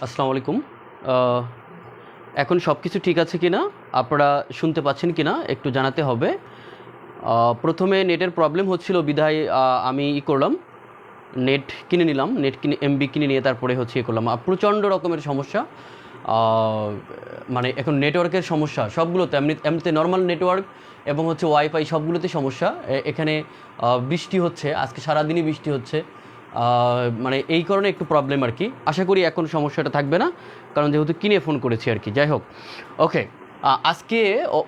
আসসালামু আলাইকুম। আহ, এখন সব কিছু ঠিক আছে কিনা, আপনারা শুনতে পাচ্ছেন কিনা একটু জানাতে হবে। প্রথমে নেটের প্রবলেম হচ্ছিল বিধায় আমি করলাম, নেট কিনে নিলাম, নেট কিনে এমবি কিনে নিয়ে তারপরে করলাম। প্রচণ্ড রকমের সমস্যা, মানে এখন নেটওয়ার্কের সমস্যা সবগুলোতে, এমনিতে নর্মাল নেটওয়ার্ক এবং ওয়াইফাই সবগুলোতে সমস্যা। এখানে বৃষ্টি হচ্ছে, আজকে সারাদিনই বৃষ্টি হচ্ছে, মানে এই কারণে একটু প্রবলেম আর কি। আশা করি এখন সমস্যাটা থাকবে না, কারণ যেহেতু কিনে ফোন করেছি আর কি। যাই হোক, ওকে। আজকে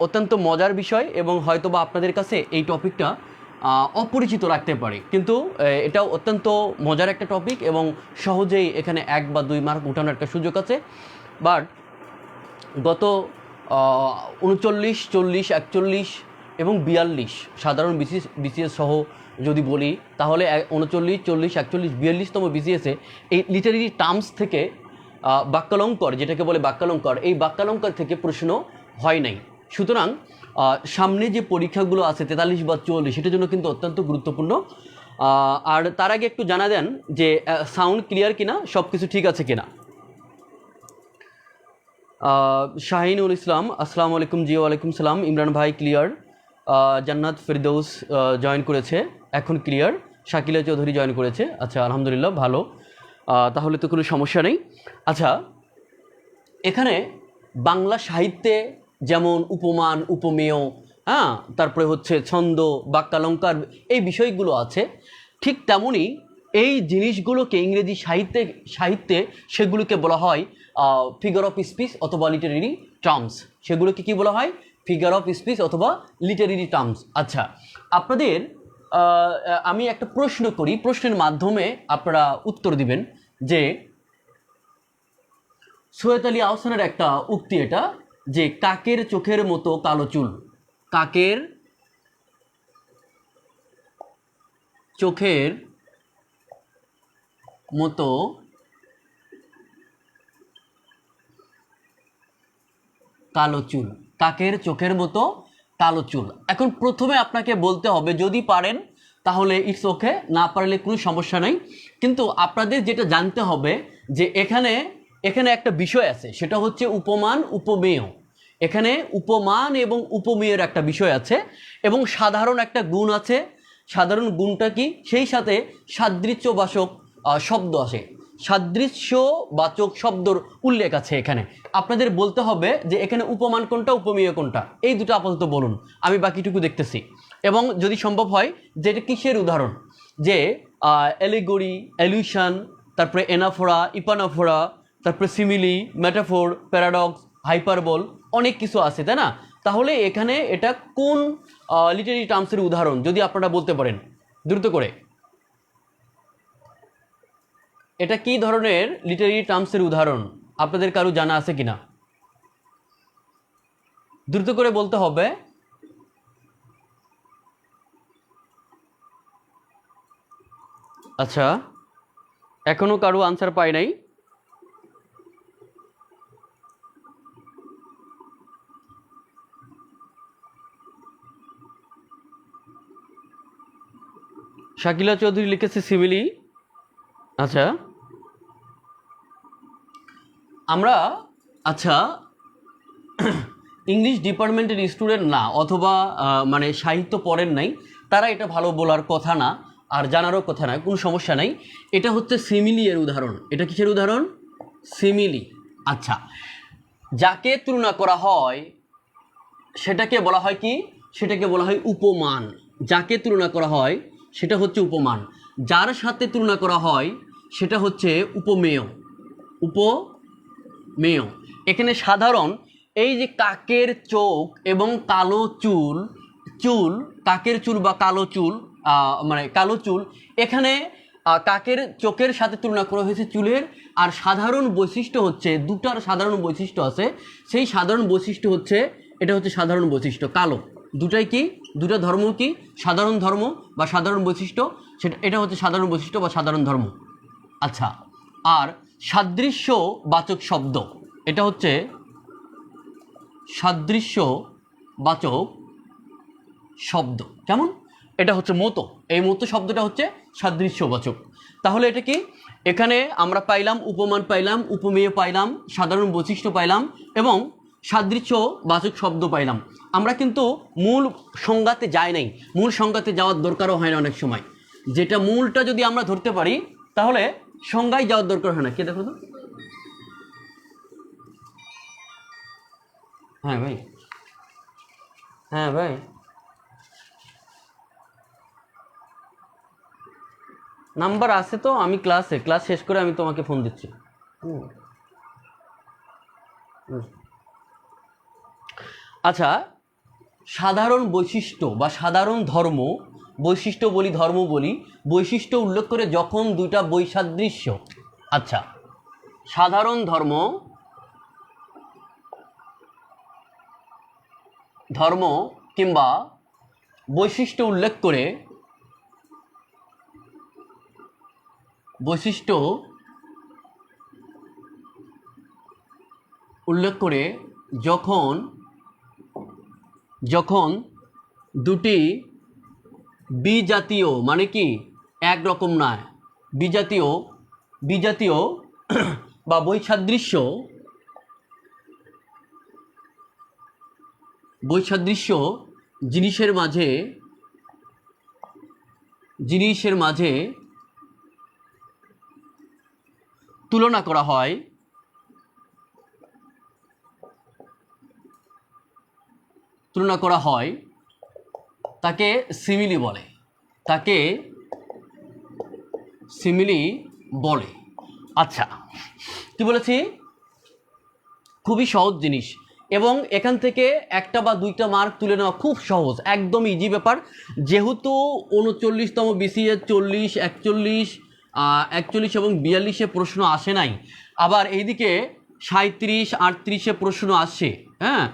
অত্যন্ত মজার বিষয় এবং হয়তোবা আপনাদের কাছে এই টপিকটা অপরিচিত লাগতে পারে, কিন্তু এটাও অত্যন্ত মজার একটা টপিক এবং সহজেই এখানে 1 বা 2 মার্ক উঠানোর একটা সুযোগ আছে। বাট গত 39, 40, 41 এবং 42 সাধারণ বিসিএস সহ যদি বলি, তাহলে 39, 40, 41, 42তম বিসিএসে এই লিটারেরি টার্মস থেকে বাক্যালঙ্কার, যেটাকে বলে বাক্যালঙ্কার, এই বাক্যালঙ্কার থেকে প্রশ্ন হয় নাই। সুতরাং সামনে যে পরীক্ষাগুলো আছে 43 বা 44, সেটার জন্য কিন্তু অত্যন্ত গুরুত্বপূর্ণ। আর তার আগে একটু জানা দেন যে সাউন্ড ক্লিয়ার কিনা, সব কিছু ঠিক আছে কিনা। শাহিনুল ইসলাম, আসসালামু আলাইকুম। জি ওয়ালাইকুম সালাম। ইমরান ভাই ক্লিয়ার। জান্নাত ফেরদৌস জয়েন করেছে, এখন ক্লিয়ার। শাকিলা চৌধুরী জয়েন করেছে, আচ্ছা আলহামদুলিল্লাহ, ভালো। তাহলে তো কোনো সমস্যা নেই। আচ্ছা, এখানে বাংলা সাহিত্যে যেমন উপমান, উপমেয়, হ্যাঁ, তারপরে ছন্দ, বাক্যালঙ্কার, এই বিষয়গুলো আছে, ঠিক তেমনই এই জিনিসগুলোকে ইংরেজি সাহিত্যে সেগুলোকে বলা হয় ফিগার অফ স্পিচ অথবা লিটারেরি টার্মস। সেগুলোকে কি বলা হয়? ফিগার অফ স্পিচ অথবা লিটারেরি টার্মস। আচ্ছা, আপনাদের আমি একটা প্রশ্ন করি, প্রশ্নের মাধ্যমে আপনারা উত্তর দিবেন যে সৈয়দ আলী আহসানের একটা উক্তি এটা, যে কাকের চোখের মতো কালো চুল। কাকের চোখের মতো কালো চুল, কাকের চোখের মতো কালো চুল। এখন প্রথমে আপনাকে বলতে হবে, যদি পারেন তাহলে ইটস ওকে, না পারলে কোনো সমস্যা নেই। কিন্তু আপনাদের যেটা জানতে হবে যে এখানে একটা বিষয় আছে, সেটা হচ্ছে উপমান, উপমেয়। এখানে উপমান এবং উপমেয়ের একটা বিষয় আছে এবং সাধারণ একটা গুণ আছে। সাধারণ গুণটা কি? সেই সাথে সাদৃশ্যবাচক শব্দ আসে, সাদৃশ্যবাচক শব্দর উল্লেখ আছে এখানে। আপনাদের বলতে হবে যে এখানে উপমান কোনটা, উপমেয় কোনটা, এই দুটো আপাতত বলুন, আমি বাকিটুকু দেখতেছি। এবং যদি সম্ভব হয় যে এটা কিসের উদাহরণ, যে অ্যালিগরি, অ্যালিউশন, তারপরে এনাফোরা, ইপানাফোরা, তারপরে সিমিলি, মেটাফোর, প্যারাডক্স, হাইপারবল, অনেক কিছু আছে, তাই না? তাহলে এখানে এটা কোন লিটারেরি টার্মসের উদাহরণ, যদি আপনারা বলতে পারেন দ্রুত করে। এটা কি ধরনের লিটারেরি টার্মসের উদাহরণ আপনাদের কারো জানা আছে কিনা? দ্রুত করে বলতে হবে। আচ্ছা, এখনো কারো আনসার পাই নাই। শাকিলা চৌধুরী লিখেছে সিমিলি। আচ্ছা, আমরা, আচ্ছা, ইংলিশ ডিপার্টমেন্টের স্টুডেন্ট না, অথবা মানে সাহিত্য পড়েন নাই, তারা এটা ভালো বলার কথা না, আর জানারও কথা না, কোনো সমস্যা নাই। এটা হচ্ছে সিমিলি এর উদাহরণ। এটা কিসের উদাহরণ? সিমিলি। আচ্ছা, যাকে তুলনা করা হয় সেটাকে বলা হয় কি? সেটাকে বলা হয় উপমান। যাকে তুলনা করা হয় সেটা হচ্ছে উপমান, যার সাথে তুলনা করা হয় সেটা হচ্ছে উপমেয়। উপমেয়। এখানে সাধারণ, এই যে কাকের চোখ এবং কালো চুল, কাকের চুল বা কালো চুল, মানে কালো চুল, এখানে কাকের চোখের সাথে তুলনা করা হয়েছে চুলের। আর সাধারণ বৈশিষ্ট্য হচ্ছে, দুটার সাধারণ বৈশিষ্ট্য আছে, সেই সাধারণ বৈশিষ্ট্য হচ্ছে, এটা হচ্ছে সাধারণ বৈশিষ্ট্য কালো। দুটাই কি? দুটা ধর্ম কি? সাধারণ ধর্ম বা সাধারণ বৈশিষ্ট্য, সেটা এটা হচ্ছে সাধারণ বৈশিষ্ট্য বা সাধারণ ধর্ম। আচ্ছা, আর সাদৃশ্যবাচক শব্দ, এটা হচ্ছে সাদৃশ্যবাচক শব্দ। কেমন? এটা হচ্ছে মতো, এই মতো শব্দটা হচ্ছে সাদৃশ্যবাচক। তাহলে এটা কি? এখানে আমরা পাইলাম উপমান, পাইলাম উপমেয়, পাইলাম সাধারণ বৈশিষ্ট্য পাইলাম এবং সাদৃশ্য বাচক শব্দ পাইলাম। আমরা কিন্তু মূল সংজ্ঞাতে যাই নাই, মূল সংজ্ঞাতে যাওয়ার দরকারও হয় না অনেক সময়। যেটা মূলটা যদি আমরা ধরতে পারি তাহলে সংজ্ঞায় যাওয়ার দরকার হয় না। কে দেখো তো? হ্যাঁ ভাই, হ্যাঁ ভাই, নাম্বার আছে তো, আমি ক্লাস শেষ করে আমি তোমাকে ফোন দিচ্ছি। আচ্ছা, সাধারণ বৈশিষ্ট্য বা সাধারণ ধর্ম, বৈশিষ্ট্য বলি ধর্ম বলি, বৈশিষ্ট্য উল্লেখ করে যখন দুইটা বৈসাদৃশ্য, আচ্ছা সাধারণ ধর্ম কিংবা বৈশিষ্ট্য উল্লেখ করে যখন দুটি বিজাতীয়, মানে কি একরকম নয়, বিজাতীয় বা বৈসাদৃশ্য জিনিসের মাঝে তুলনা করা হয়, তাকে সিমিলি বলে। আচ্ছা, কি বলেছি? খুবই সহজ জিনিস এবং এখান থেকে একটা বা দুইটা মার্ক তুলে নেওয়া খুব সহজ, একদম ইজি ব্যাপার। যেহেতু 39তম BCE 40, 41 এবং 42-এ প্রশ্ন আসে নাই, আবার এইদিকে 37, 38-এ প্রশ্ন আসছে, হ্যাঁ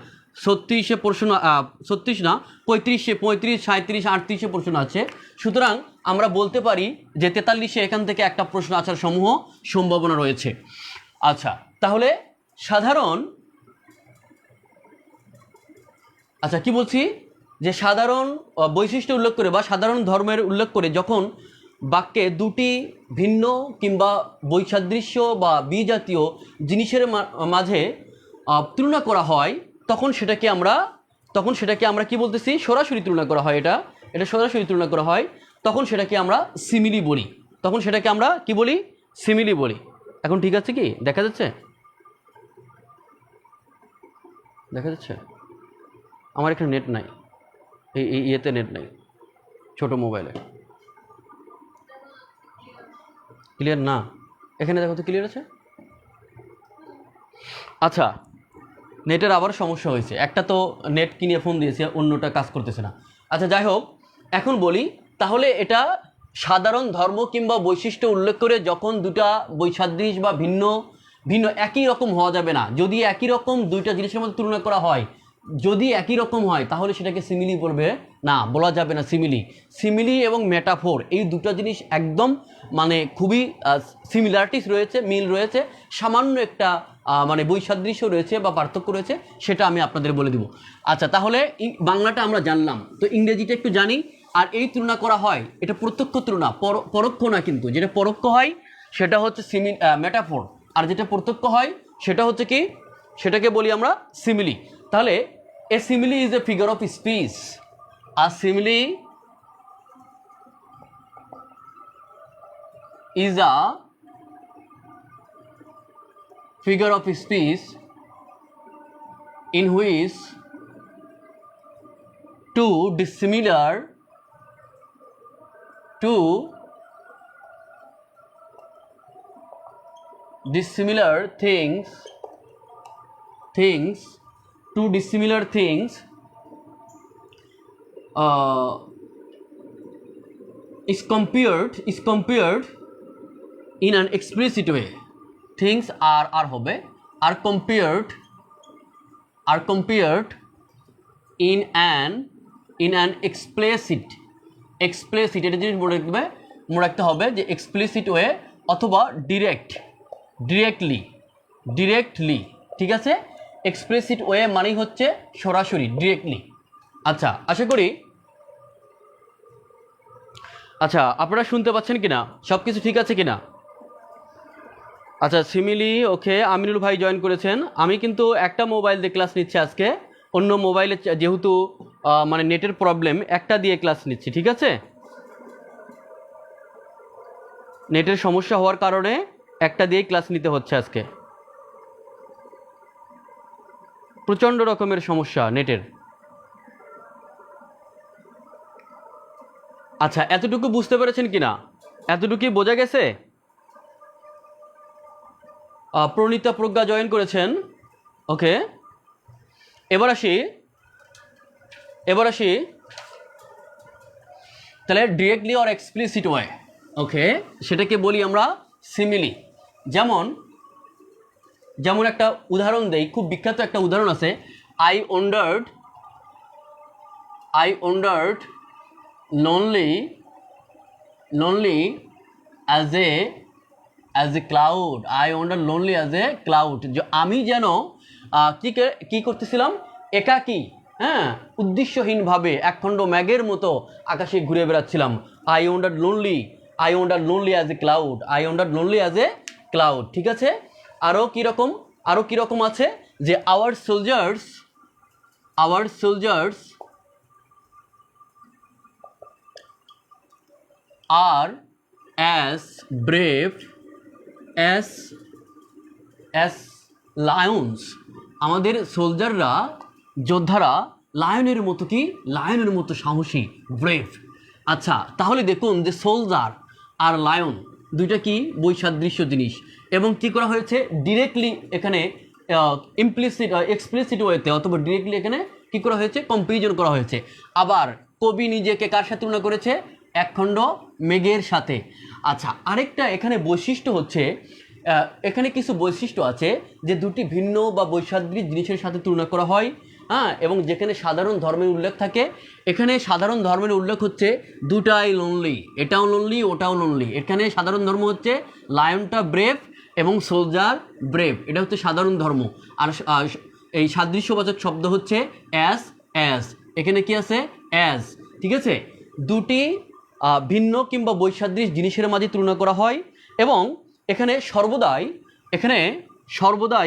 36-এ প্রশ্ন, 36 না 35, 37, 38-এ প্রশ্ন আছে। সুতরাং আমরা বলতে পারি যে 43-এ এখান থেকে একটা প্রশ্ন আসার সম্ভাবনা রয়েছে। আচ্ছা, তাহলে কি বলছি, যে সাধারণ বৈশিষ্ট্য উল্লেখ করে বা সাধারণ ধর্মের উল্লেখ করে যখন বাক্যে দুটি ভিন্ন কিংবা বৈসাদৃশ্য বা বিজাতীয় জিনিসের মাঝে তুলনা করা হয়, তখন সেটাকে আমরা কি বলতেছি? সরাসরি তুলনা করা হয়। এটা সরাসরি তুলনা করা হয়, তখন সেটাকে আমরা সিমিলি বলি। সিমিলি বলি। এখন ঠিক আছে কি? দেখা যাচ্ছে? আমার এখানে নেট নাই, এই ইয়েতে নেট নাই, ছোট মোবাইলে। ক্লিয়ার না? এখানে দেখো তো ক্লিয়ার আছে? আচ্ছা, নেটের আবার সমস্যা হয়েছে, একটা তো নেট কিনে ফোন দিয়েছে, অন্যটা কাজ করতেছে না। আচ্ছা, যাই হোক, এখন বলি তাহলে এটা সাধারণ ধর্ম কিংবা বৈশিষ্ট্য উল্লেখ করে যখন দুটা বৈসাদৃশ্য বা ভিন্ন একই রকম হওয়া যাবে না। যদি একই রকম দুইটা জিনিসের মধ্যে তুলনা করা হয়, যদি একই রকম হয় তাহলে সেটাকে সিমিলি বলবে না, বলা যাবে না সিমিলি এবং মেটাফোর, এই দুটো জিনিস একদম মানে খুবই সিমিলারিটিস রয়েছে, মিল রয়েছে, সামান্য একটা মানে বৈসাদৃশ্য রয়েছে বা পার্থক্য রয়েছে, সেটা আমি আপনাদের বলে দিব। আচ্ছা, তাহলে বাংলাটা আমরা জানলাম, তো ইংরেজিটা একটু জানি। আর এই তুলনা করা হয়, এটা প্রত্যক্ষ তুলনা, পরোক্ষ না, কিন্তু যেটা পরোক্ষ হয় সেটা হচ্ছে মেটাফোর, আর যেটা প্রত্যক্ষ হয় সেটা হচ্ছে কি, সেটাকে বলি আমরা সিমিলি। তাহলে a simile is a figure of speech. A simile is a figure of speech in which two dissimilar things is compared in an explicit way. Things are compared in an explicit এটা জিনিস মনে রাখতে হবে যে explicit way অথবা directly, ঠিক আছে? explicit way মানেই হচ্ছে সরাসরি, ডিরেক্টলি। আচ্ছা, আশা করি আপনারা শুনতে পাচ্ছেন কিনা, সব কিছু ঠিক আছে কিনা? আচ্ছা সিমিলি ওকে, আমিনুল ভাই জয়েন করেছেন। আমি কিন্তু একটা মোবাইল দিয়ে ক্লাস নিচ্ছি আজকে, অন্য মোবাইলে যেহেতু মানে নেটের প্রবলেম, একটা দিয়ে ক্লাস নিচ্ছি, ঠিক আছে? নেটের সমস্যা হওয়ার কারণে একটা দিয়েই ক্লাস নিতে হচ্ছে আজকে। প্রচণ্ড রকমের সমস্যা নেটের। আচ্ছা এতটুকু বুঝতে পেরেছেন কিনা? এতটুকুই বোঝা গেছে? প্রণীতা প্রজ্ঞা জয়েন করেছেন, ওকে। এবার আসি তাহলে ডিরেক্টলি অর এক্সপ্লিসিট ওয়ে, ওকে, সেটাকে বলি আমরা সিমিলি। যেমন একটা উদাহরণ দেই, খুব বিখ্যাত একটা উদাহরণ আছে, I wandered lonely as a cloud. I wandered lonely as a cloud. আমি যেন কি করতেছিলাম, একাকী, হ্যাঁ, উদ্দেশ্যহীনভাবে একখণ্ড মেঘের মতো আকাশে ঘুরে বেড়াচ্ছিলাম। I wandered lonely as a cloud. ঠিক আছে? আরও কীরকম আছে যে our soldiers are as brave as lions. আমাদের সোলজাররা, যোদ্ধারা লায়নের মতো সাহসী, ব্রেভ। আচ্ছা তাহলে দেখুন যে সোলজার আর লায়ন দুইটা কি বৈসাদৃশ্য জিনিস, এবং কি করা হয়েছে ডিরেক্টলি এখানে এক্সপ্লিসিট ওয়েতে অথবা ডিরেক্টলি এখানে কি করা হয়েছে, কম্পারিজন করা হয়েছে। আবার কবি নিজেকে কার সাথে তুলনা করেছে? একখণ্ড মেঘের সাথে। আচ্ছা আরেকটা এখানে বৈশিষ্ট্য হচ্ছে, এখানে কিছু বৈশিষ্ট্য আছে যে দুটি ভিন্ন বা বৈসাদৃশ জিনিসের সাথে তুলনা করা হয়, হ্যাঁ, এবং যেখানে সাধারণ ধর্মের উল্লেখ থাকে, এখানে সাধারণ ধর্মের উল্লেখ হচ্ছে দুটাই লোনলি, এটাও লোনলি ওটাও লোনলি। এখানে সাধারণ ধর্ম হচ্ছে লায়নটা ব্রেভ এবং সোলজার ব্রেভ, এটা হচ্ছে সাধারণ ধর্ম। আর এই সাদৃশ্যবাচক শব্দ হচ্ছে অ্যাজ, এখানে কি আছে? অ্যাজ, ঠিক আছে? দুটি ভিন্ন কিংবা বৈসাদৃশ জিনিসের মাঝে তুলনা করা হয়, এবং এখানে সর্বদাই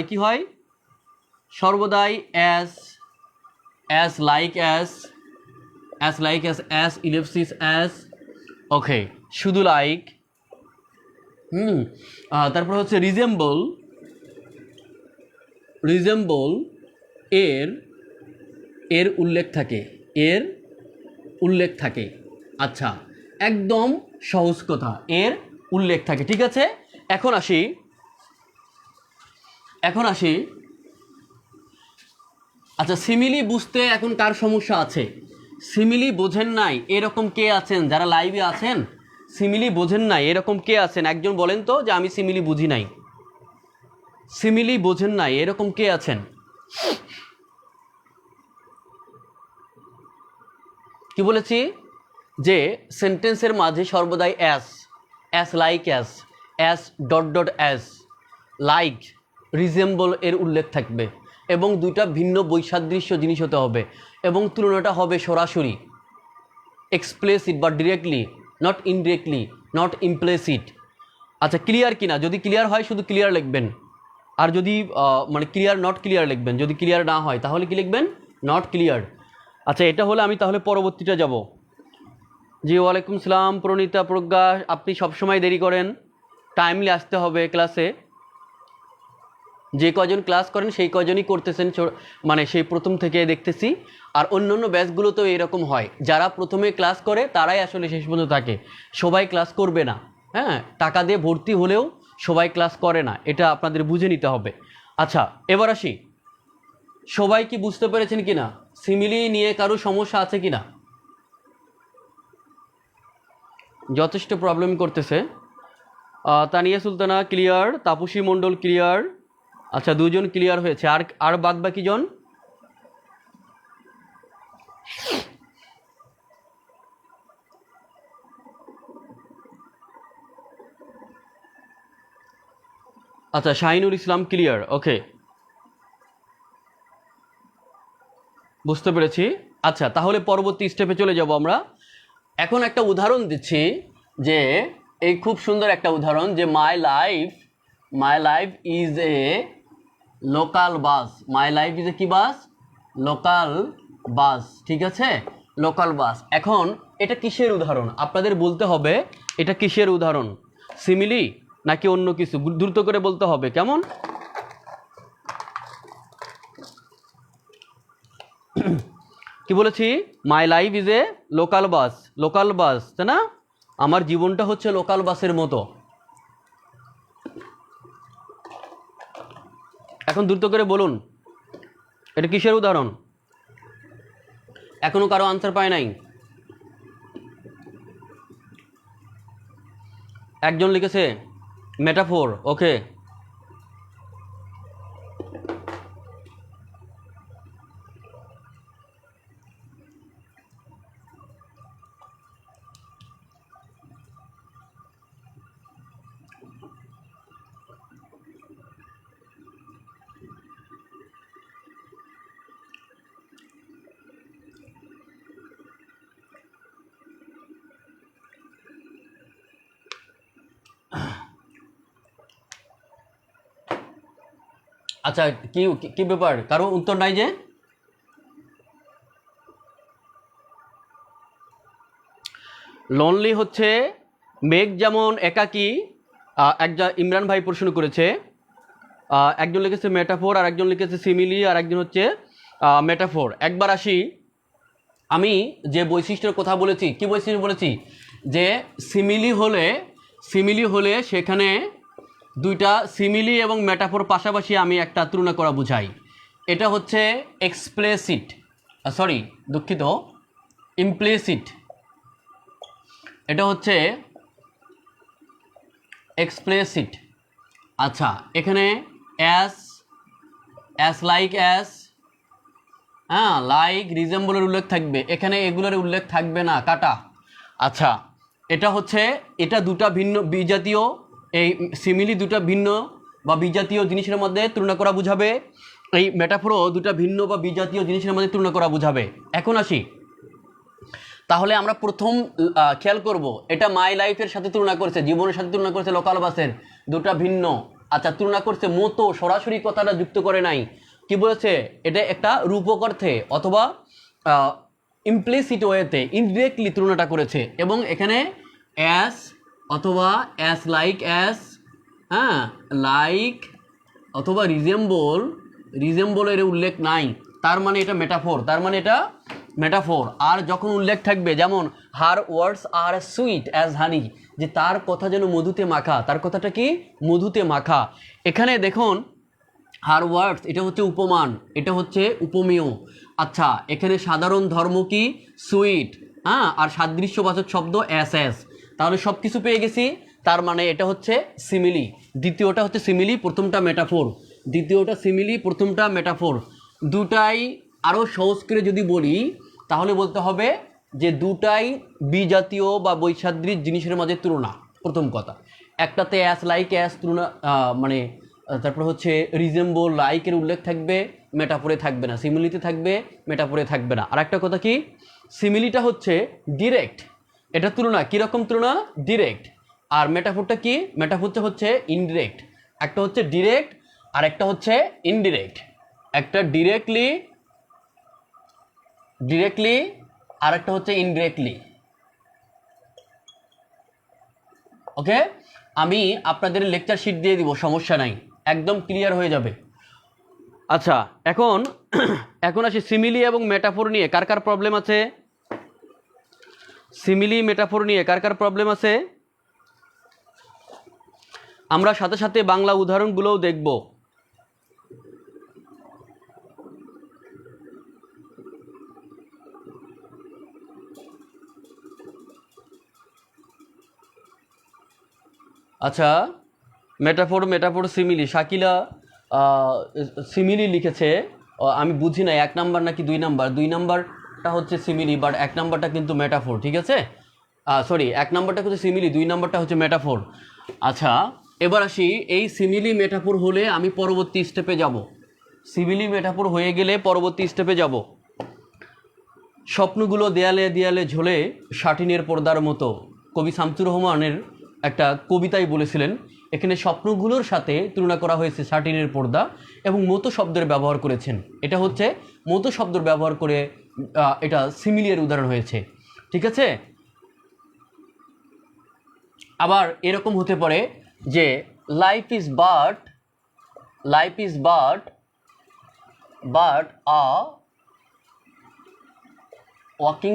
কি হয়? সর্বদাই as like as ellipsis as, ওকে, শুধু লাইক, তারপর হচ্ছে রিজেম্বল এর উল্লেখ থাকে, আচ্ছা একদম সহজ কথা, এর উল্লেখ থাকে, ঠিক আছে? এখন আসি আচ্ছা সিমিলি বুঝতে এখন কার সমস্যা আছে? সিমিলি বোঝেন নাই এরকম কে আছেন যারা লাইভে আছেন? সিমিলি বোঝেন নাই এরকম কে আছেন? একজন বলেন তো যে আমি সিমিলি বুঝি নাই। সিমিলি বোঝেন নাই এরকম কে আছেন? কি বলেছি? যে সেন্টেন্সের মাঝে সর্বদাই as like as dot as like resemble এর উল্লেখ থাকবে, এবং দুইটা ভিন্ন বৈসাদৃশ্য জিনিস হতে হবে, এবং তুলনাটা হবে সরাসরি, এক্সপ্লিসিট বা directly, not indirectly, not implicit. আচ্ছা ক্লিয়ার কিনা? যদি ক্লিয়ার হয় শুধু ক্লিয়ার লিখবেন, আর যদি মানে ক্লিয়ার নট ক্লিয়ার লিখবেন। যদি ক্লিয়ার না হয় তাহলে কি লিখবেন? Not clear. আচ্ছা এটা হলে আমি তাহলে পরবর্তীটা যাব। জি ওয়ালাইকুম সালাম প্রণীতা প্রজ্ঞা, আপনি সবসময় দেরি করেন, টাইমলি আসতে হবে ক্লাসে। যে কজন ক্লাস করেন সেই কজনই করতেছেন, মানে সেই প্রথম থেকে দেখতেছি। আর অন্য ব্যাচগুলোতেও এরকম হয়, যারা প্রথমে ক্লাস করে তারাই আসলে শেষ পর্যন্ত থাকে, সবাই ক্লাস করবে না, হ্যাঁ, টাকা দিয়ে ভর্তি হলেও সবাই ক্লাস করে না, এটা আপনাদের বুঝে নিতে হবে। আচ্ছা এবার আসি, সবাই কি বুঝতে পেরেছেন কিনা? সিমিলি নিয়ে কারো সমস্যা আছে কিনা? যথেষ্ট প্রবলেম করতেছে। তানিয়া সুলতানা ক্লিয়ার, তাপসী মণ্ডল ক্লিয়ার, আচ্ছা দুজন ক্লিয়ার হয়েছে, আর বাদ বাকি জন? আচ্ছা শাহিনুর ইসলাম ক্লিয়ার, ওকে, বুঝতে পেরেছি। আচ্ছা তাহলে পরবর্তী স্টেপে চলে যাব আমরা। এখন একটা উদাহরণ দিচ্ছি, যে এই খুব সুন্দর একটা উদাহরণ, যে my life is a local bus, my life is a কি বাস, লোকাল বাস, ঠিক আছে, লোকাল বাস। এখন এটা কিসের উদাহরণ আপনাদের বলতে হবে, এটা কিসের উদাহরণ, সিমিলি নাকি অন্য কিছু, দ্রুত করে বলতে হবে, কেমন? কি বলেছি, my life is a local bus, local bus, তাই না, আমার জীবনটা হচ্ছে লোকাল বাসের মতো। এখন দ্রুত করে বলুন এটা কিসের উদাহরণ, এখনো কারো আনসার পায় নাই? একজন লিখেছে মেটাফোর, ওকে। আচ্ছা, কি কি ব্যাপার, কারো উত্তর নাই যে? লনলি হচ্ছে মেঘ যেমন একাকী, একজন ইমরান ভাই প্রশ্ন করেছে, একজন লিখেছে মেটাফোর, আর একজন লিখেছে সিমিলি, আর একজন হচ্ছে মেটাফোর। একবার আসি, আমি যে বৈশিষ্ট্যের কথা বলেছি, কি বৈশিষ্ট্য বলেছি, যে সিমিলি হলে সেখানে দুইটা সিমিলি এবং মেটাফোর পাশাপাশি আমি একটা তুলনা করা বুঝাই। এটা হচ্ছে এক্সপ্লিসিট, সরি দুঃখিত, ইমপ্লিসিট, এটা হচ্ছে এক্সপ্লিসিট। আচ্ছা, এখানে অ্যাস লাইক অ্যাস, হ্যাঁ, লাইক রিজেম্বলের উল্লেখ থাকবে, এখানে এগুলোর উল্লেখ থাকবে না, কাটা। আচ্ছা, এটা হচ্ছে, এটা দুটা ভিন্ন বিজাতীয়, এই সিমিলি দুটা ভিন্ন বা বিজাতীয় জিনিসের মধ্যে তুলনা করা বুঝাবে, এই মেটাফোরও দুটা ভিন্ন বা বিজাতীয় জিনিসের মধ্যে তুলনা করা বুঝাবে। এখন আসি, তাহলে আমরা প্রথম খেয়াল করব, এটা মাই লাইফের সাথে তুলনা করছে, জীবনের সাথে তুলনা করছে, লোকাল বাসের, দুটা ভিন্ন। আচ্ছা, তুলনা করছে মতো, সরাসরি কথাটা যুক্ত করে নাই, কি বলেছে, এটা একটা রূপক অর্থে অথবা ইমপ্লিসিট ওয়েতে, ইনডিরেক্টলি তুলনাটা করেছে। এবং এখানে অ্যাস অথবা অ্যাস লাইক অ্যাস, হ্যাঁ, লাইক অথবা রিজেম্বলের উল্লেখ নাই, তার মানে এটা মেটাফোর, তার মানে এটা মেটাফোর। আর যখন উল্লেখ থাকবে, যেমন হার ওয়ার্ডস আর সুইট অ্যাজ হানি, যে তার কথা যেন মধুতে মাখা, তার কথাটা কি মধুতে মাখা। এখানে দেখুন হার ওয়ার্ডস, এটা হচ্ছে উপমান, এটা হচ্ছে উপমেয়। আচ্ছা, এখানে সাধারণ ধর্ম কি সুইট, হ্যাঁ, আর সাদৃশ্যবাচক শব্দ অ্যাস অ্যাস, তাহলে সব কিছু পেয়ে গেছি। তার মানে এটা হচ্ছে সিমিলি, দ্বিতীয়টা হচ্ছে সিমিলি, প্রথমটা মেটাফোর, দ্বিতীয়টা সিমিলি, প্রথমটা মেটাফোর। দুটাই আরও সহজ করে যদি বলি তাহলে বলতে হবে যে দুটাই বিজাতীয় বা বৈসাদৃশ জিনিসের মাঝে তুলনা। প্রথম কথা, একটাতে অ্যাস লাইক অ্যাস তুলনা, মানে তারপর হচ্ছে রিজেম্বল, লাইকের উল্লেখ থাকবে, মেটাফোরে থাকবে না, সিমিলিতে থাকবে, মেটাফোরে থাকবে না। আর একটা কথা কি, সিমিলিটা হচ্ছে ডিরেক্ট, এটা তুলনা কীরকম তুলনা, ডিরেক্ট। আর মেটাফোরটা কি, মেটাফোরটা হচ্ছে ইনডিরেক্ট। একটা হচ্ছে ডিরেক্ট আর একটা হচ্ছে ইনডিরেক্ট, একটা ডিরেক্টলি আর একটা হচ্ছে ইনডিরেক্টলি। ওকে, আমি আপনাদের লেকচার শিট দিয়ে দিব, সমস্যা নাই, একদম ক্লিয়ার হয়ে যাবে। আচ্ছা, এখন আসি সিমিলি এবং মেটাফোর নিয়ে কার কার প্রবলেম আছে, সিমিলি মেটাফোর নিয়ে কার কার প্রবলেম আছে। আমরা সাথে সাথে বাংলা উদাহরণগুলোও দেখব। আচ্ছা, মেটাফোর সিমিলি, শাকিলা সিমিলি লিখেছে, আমি বুঝি না 1 নাম্বার নাকি 2 নাম্বার, 2 নাম্বারটা হচ্ছে সিমিলি, বাট 1 নাম্বারটা কিন্তু মেটাফোর, ঠিক আছে, সরি 1 নাম্বারটা হচ্ছে সিমিলি, 2 নাম্বারটা হচ্ছে মেটাফোর। আচ্ছা, এবার আসি, এই সিমিলি মেটাফোর হলে আমি পরবর্তী স্টেপে যাব, সিমিলি মেটাফোর হয়ে গেলে পরবর্তী স্টেপে যাব। স্বপ্নগুলো দেয়ালে দেয়ালে ঝোলে শাটিনের পর্দার মতো, কবি শামসুর রহমানের একটা কবিতায় বলেছিলেন। এখানে স্বপ্নগুলোর সাথে তুলনা করা হয়েছে শাটিনের পর্দা এবং মতো শব্দের ব্যবহার করেছেন। এটা হচ্ছে মতো শব্দের ব্যবহার করে এটা সিমিলিয়ার উদাহরণ হয়েছে, ঠিক আছে। আবার এরকম হতে পারে যে life is but a walking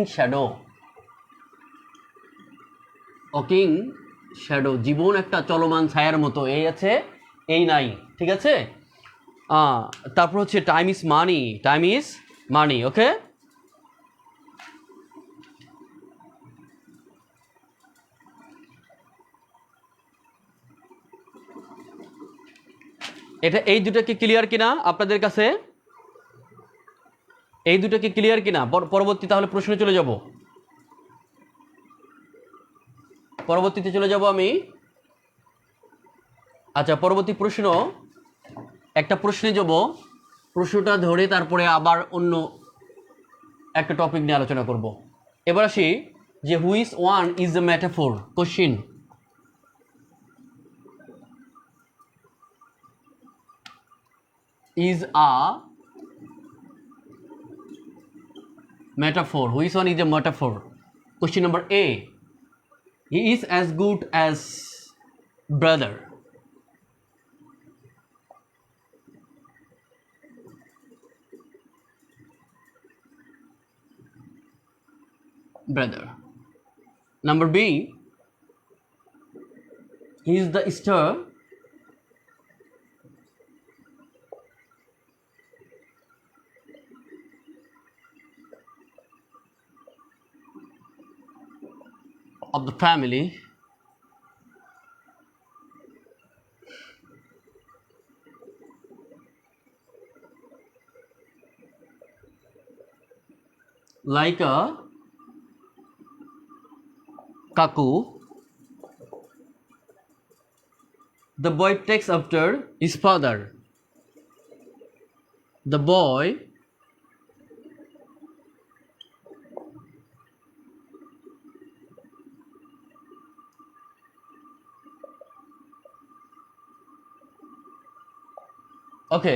shadow, জীবন একটা চলমান ছায়ার মতো, এই আছে এই নাই, ঠিক আছে। তারপর হচ্ছে টাইম ইজ মানি, ওকে। এটা এই দুটো কি ক্লিয়ার কিনা আপনাদের কাছে? এই দুটো কি ক্লিয়ার কিনা? পরবর্তী তাহলে প্রশ্নে চলে যাব, পরবর্তীতে চলে যাব আমি। আচ্ছা, পরবর্তী প্রশ্ন, একটা প্রশ্নে যাব, প্রশ্নটা ধরে তারপরে আবার অন্য একটা টপিক নিয়ে আলোচনা করব। এবার আসি যে which one is a metaphor? Question, is a metaphor. Which one is a metaphor? Question number A. He is as good as brother. Number B. He is the star of the family. Like a kaku. The boy takes after his father. The boy ওকে,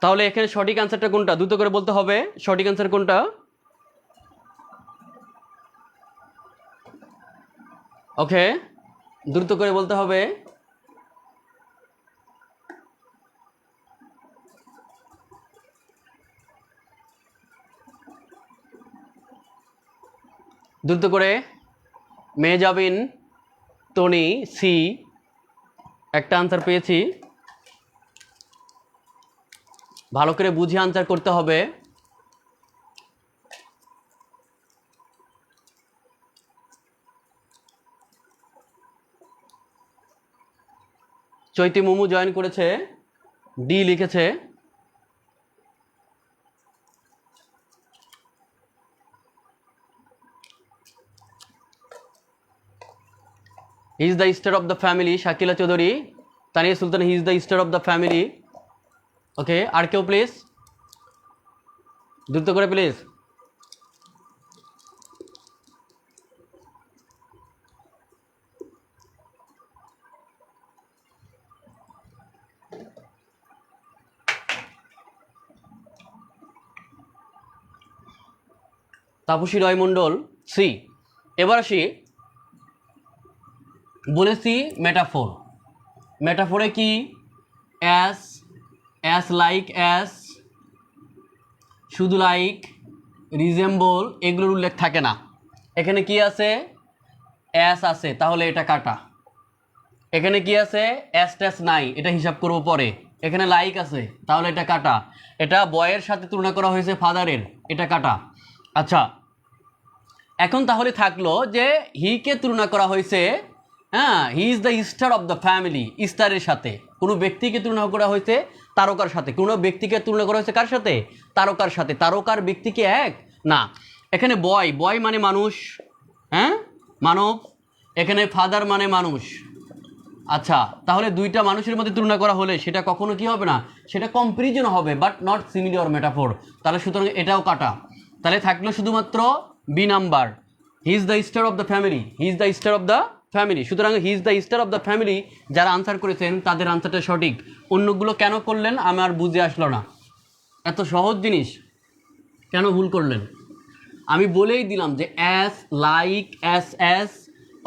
তাহলে এখানে সঠিক অ্যান্সারটা কোনটা? দ্রুত করে বলতে হবে সঠিক অ্যান্সার কোনটা। ওকে, দ্রুত করে বলতে হবে। দ্রুত করে। মেজাবিন, টনি, সি, একটা আনসার পেয়েছি। ভালো করে বুঝে আনসার করতে হবে। চৈতি মুমু জয়েন করেছে, ডি লিখেছে। He is the star of the family, Shakila Chowdhury. Tania Sultan, he is the star of the family. Okay, আর কেউ প্লিজ, দ্রুত করে প্লিজ। তাপসী রয় মণ্ডল, সি। এবার আসি, বলেছি মেটাফোর। মেটাফোরে কি অ্যাস, লাইক অ্যাস, শুধু লাইক, রিজেম্বল, এগুলোর উল্লেখ থাকে না। এখানে কি আছে? অ্যাস আছে, তাহলে এটা কাটা। এখানে কি আছে? অ্যাস ট্যাস নাই, এটা হিসাব করব পরে। এখানে লাইক আছে, তাহলে এটা কাটা। এটা বয়ের সাথে তুলনা করা হয়েছে ফাদারের, এটা কাটা। আচ্ছা, এখন তাহলে থাকলো যে হিকে তুলনা করা হয়েছে, হ্যাঁ, হি is the star of the family, স্টারের সাথে। কোনো ব্যক্তিকে তুলনা করা হয়েছে তারকার সাথে। কোনো ব্যক্তিকে তুলনা করা হয়েছে কার সাথে? তারকার সাথে। তারকার ব্যক্তিকে এক না। এখানে বয় মানে মানুষ, হ্যাঁ, মানব। এখানে ফাদার মানে মানুষ। আচ্ছা, তাহলে দুইটা মানুষের মধ্যে তুলনা করা হলে সেটা কখনো কি হবে না, সেটা কম্পারিজন হবে, বাট নট সিমিলার মেটাফোর। তাহলে সুতরাং এটাও কাটা। তাহলে থাকলো শুধুমাত্র B number, he is the star of the family, he is the star of the family. সুতরাং he is the star of the family, যারা আনসার করেছেন তাদের আনসারটা সঠিক। অন্যগুলো কেন করলেন আমার বুঝে আসলো না, এত সহজ জিনিস কেন ভুল করলেন? আমি বলেই দিলাম যে অ্যাজ লাইক অ্যাস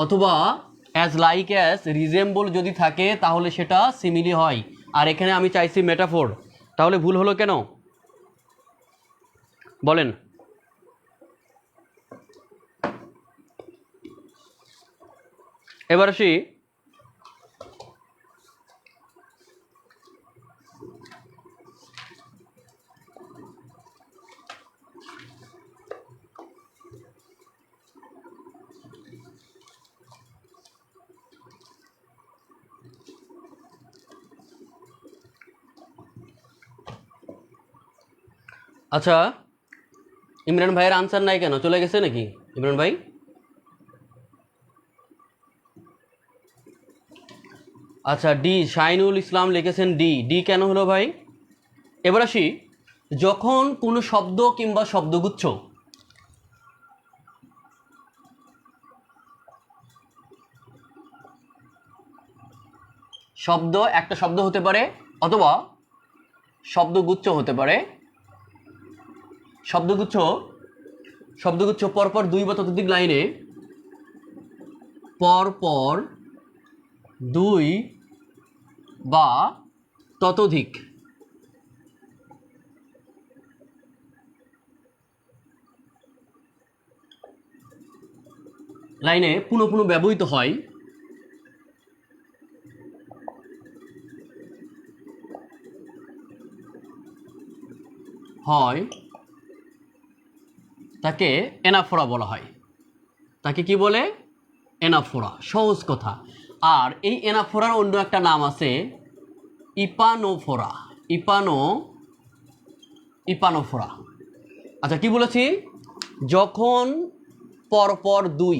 অথবা অ্যাজ লাইক অ্যাস রিজেম্বল যদি থাকে তাহলে সেটা সিমিলি হয়, আর এখানে আমি চাইছি মেটাফোর, তাহলে ভুল হলো কেন বলেন? এবার আসি আচ্ছা, ইমরান ভাইয়ের আনসার নাই কেন, চলে গেছে নাকি ইমরান ভাই? আচ্ছা ডি, শাইনুল ইসলাম লিখেছেন ডি। ডি কেন হলো ভাই? এবার আসি, যখন কোনো শব্দ কিংবা শব্দগুচ্ছ শব্দ, একটা শব্দ হতে পারে অথবা শব্দগুচ্ছ হতে পারে, শব্দগুচ্ছ পরপর দুই বা ততোধিক লাইনে, পরপর দুই বা ততোধিক লাইনে পুনঃ পুনঃ ব্যবহৃত হয়, তাকে এনাফোরা বলা হয়। তাকে কি বলে? এনাফোরা, সহজ কথা। আর এই এনাফোরার অন্য একটা নাম আছে ইপানোফোরা। ইপানোফোরা। আচ্ছা কি বলেছি? যখন পরপর দুই,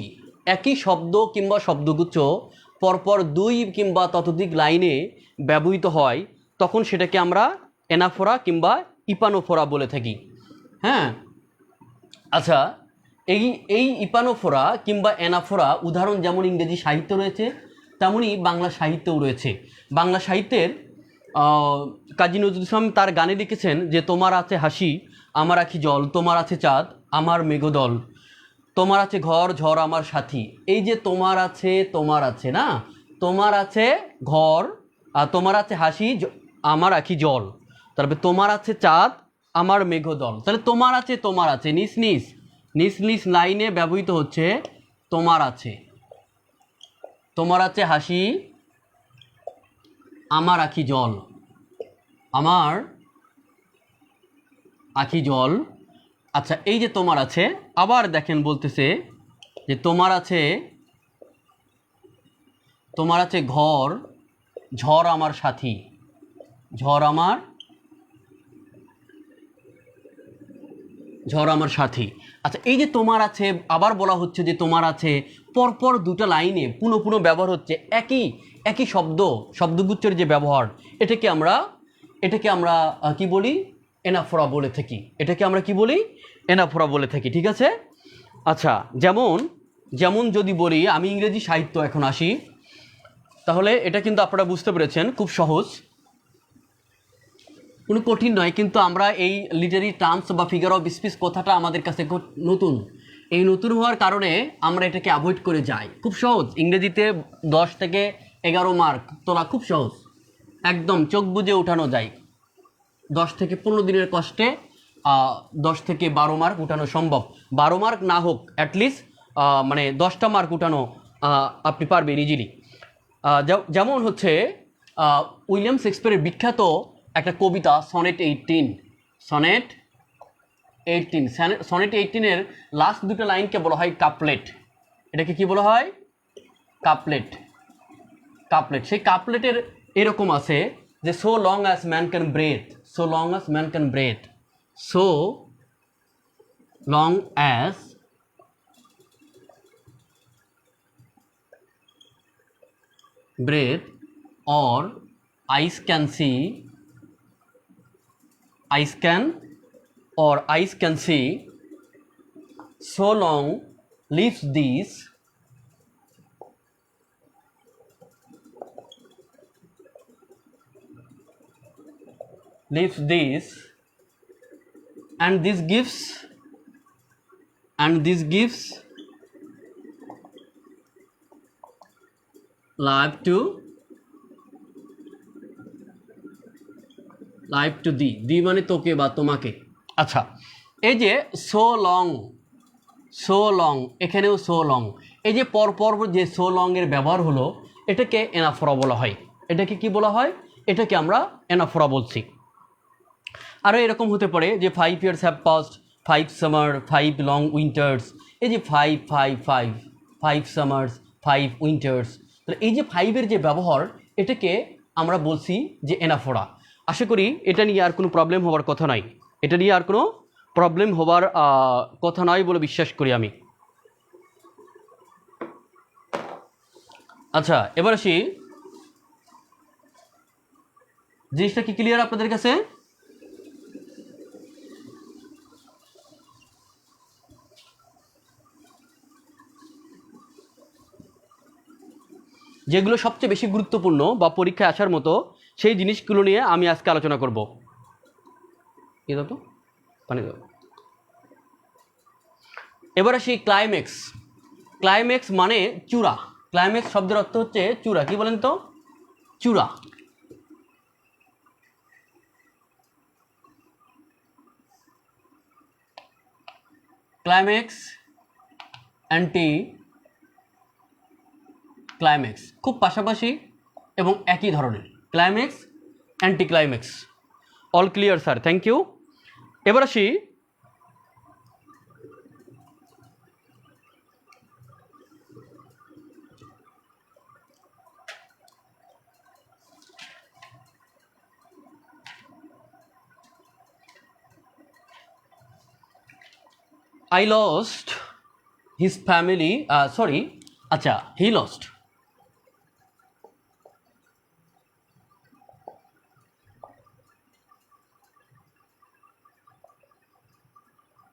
একই শব্দ কিংবা শব্দগুচ্ছ পরপর দুই কিংবা ততোধিক লাইনে ব্যবহৃত হয় তখন সেটাকে আমরা এনাফোরা কিংবা ইপানোফোরা বলে থাকি। হ্যাঁ, আচ্ছা এই ইপানোফোরা কিংবা এনাফোরা উদাহরণ যেমন ইংরেজি সাহিত্য রয়েছে তেমনই বাংলা সাহিত্যেও রয়েছে। বাংলা সাহিত্যের কাজী নজরুল ইসলাম তার গানে লিখেছেন যে তোমার আছে হাসি আমার আখি জল, তোমার আছে চাঁদ আমার মেঘদল, তোমার আছে ঘর ঝড় আমার সাথী। এই যে তোমার আছে না, তোমার আছে ঘর আর তোমার আছে হাসি আমার আখি জল, তারপরে তোমার আছে চাঁদ আমার মেঘদল। তাহলে তোমার আছে নিজ নিজ লাইনে ব্যবহৃত হচ্ছে তোমার আছে হাসি আমার আখি জল, আমার আখি জল। আচ্ছা এই যে তোমার আছে, আবার দেখেন বলতেছে যে তোমার আছে ঘর ঝড় আমার সাথী, ঝড় আমার সাথী। আচ্ছা এই যে তোমার আছে, আবার বলা হচ্ছে যে তোমার আছে, পরপর দুটো লাইনে পুনঃ পুনঃ ব্যবহার হচ্ছে একই শব্দগুচ্ছের যে ব্যবহার, এটাকে আমরা কি বলি? এনাফোরা বলে থাকি। এটাকে আমরা কি বলি? এনাফোরা বলে থাকি। ঠিক আছে। আচ্ছা যেমন যদি বলি, আমি ইংরেজি সাহিত্য এখন আসি, তাহলে এটা কিন্তু আপনারা বুঝতে পেরেছেন, খুব সহজ, কোনো কঠিন নয়। কিন্তু আমরা এই লিটারি টার্মস বা ফিগার অফ স্পিচ কথাটা আমাদের কাছে নতুন, এই নতুন হওয়ার কারণে আমরা এটাকে অ্যাভয়েড করে যাই। খুব সহজ, ইংরেজিতে 10 থেকে 11 মার্ক তোলা খুব সহজ, একদম চোখ বুজে উঠানো যায়। 10 থেকে 15 দিনের কষ্টে 10 থেকে 12 মার্ক উঠানো সম্ভব। 12 মার্ক না হোক, অ্যাটলিস্ট মানে 10টা মার্ক উঠানো আপনি পারবেন ইজিলি। যেমন হচ্ছে উইলিয়াম শেক্সপিয়ারের বিখ্যাত একটা কবিতা সনেট 18 লাস্ট দুটো লাইনকে বলা হয় কাপলেট। এটাকে কি বলা হয়? কাপলেট। সেই কাপলেটের এরকম আছে যে so long as man can breathe, so long as breath or eyes can see so long lives these leaves this, and this gives life to thee মানে তোকে বা তোমাকে। আচ্ছা, এই যে so long, এখানেও so long, এই যে পরপর যে so long এর ব্যবহার হলো, এটাকে অ্যানাফোরা বলা হয়। এটাকে কি বলা হয়? এটাকে আমরা অ্যানাফোরা বলছি। আরও এরকম হতে পারে যে 5 years have passed, 5 summer, 5 long winters, এই যে 5 summers, 5 winters, তাহলে এই যে 5-এর যে ব্যবহার, এটাকে আমরা বলছি যে অ্যানাফোরা। আশা করি এটা নিয়ে আর কোনো প্রবলেম হওয়ার কথা নাই, এটা নিয়ে আর কোনো প্রবলেম হওয়ার কথা নয় বলে বিশ্বাস করি আমি। আচ্ছা, এবার আসি, জিনিসটা কি ক্লিয়ার আপনাদের কাছে? যেগুলো সবচেয়ে বেশি গুরুত্বপূর্ণ বা পরীক্ষায় আসার মতো সেই জিনিসগুলো নিয়ে আমি আজকে আলোচনা করব। কি দাও তো পানি দাও। এবার আসি ক্লাইম্যাক্স। ক্লাইম্যাক্স মানে চূড়া। ক্লাইম্যাক্স শব্দের অর্থ হচ্ছে চূড়া। কি বলেন তো? চূড়া। ক্লাইম্যাক্স, অ্যান্টি ক্লাইম্যাক্স খুব পাশাপাশি এবং একই ধরনের। Climax, anti climax. All clear sir, thank you. এবার আসি, I lost his family, আচ্ছা, he lost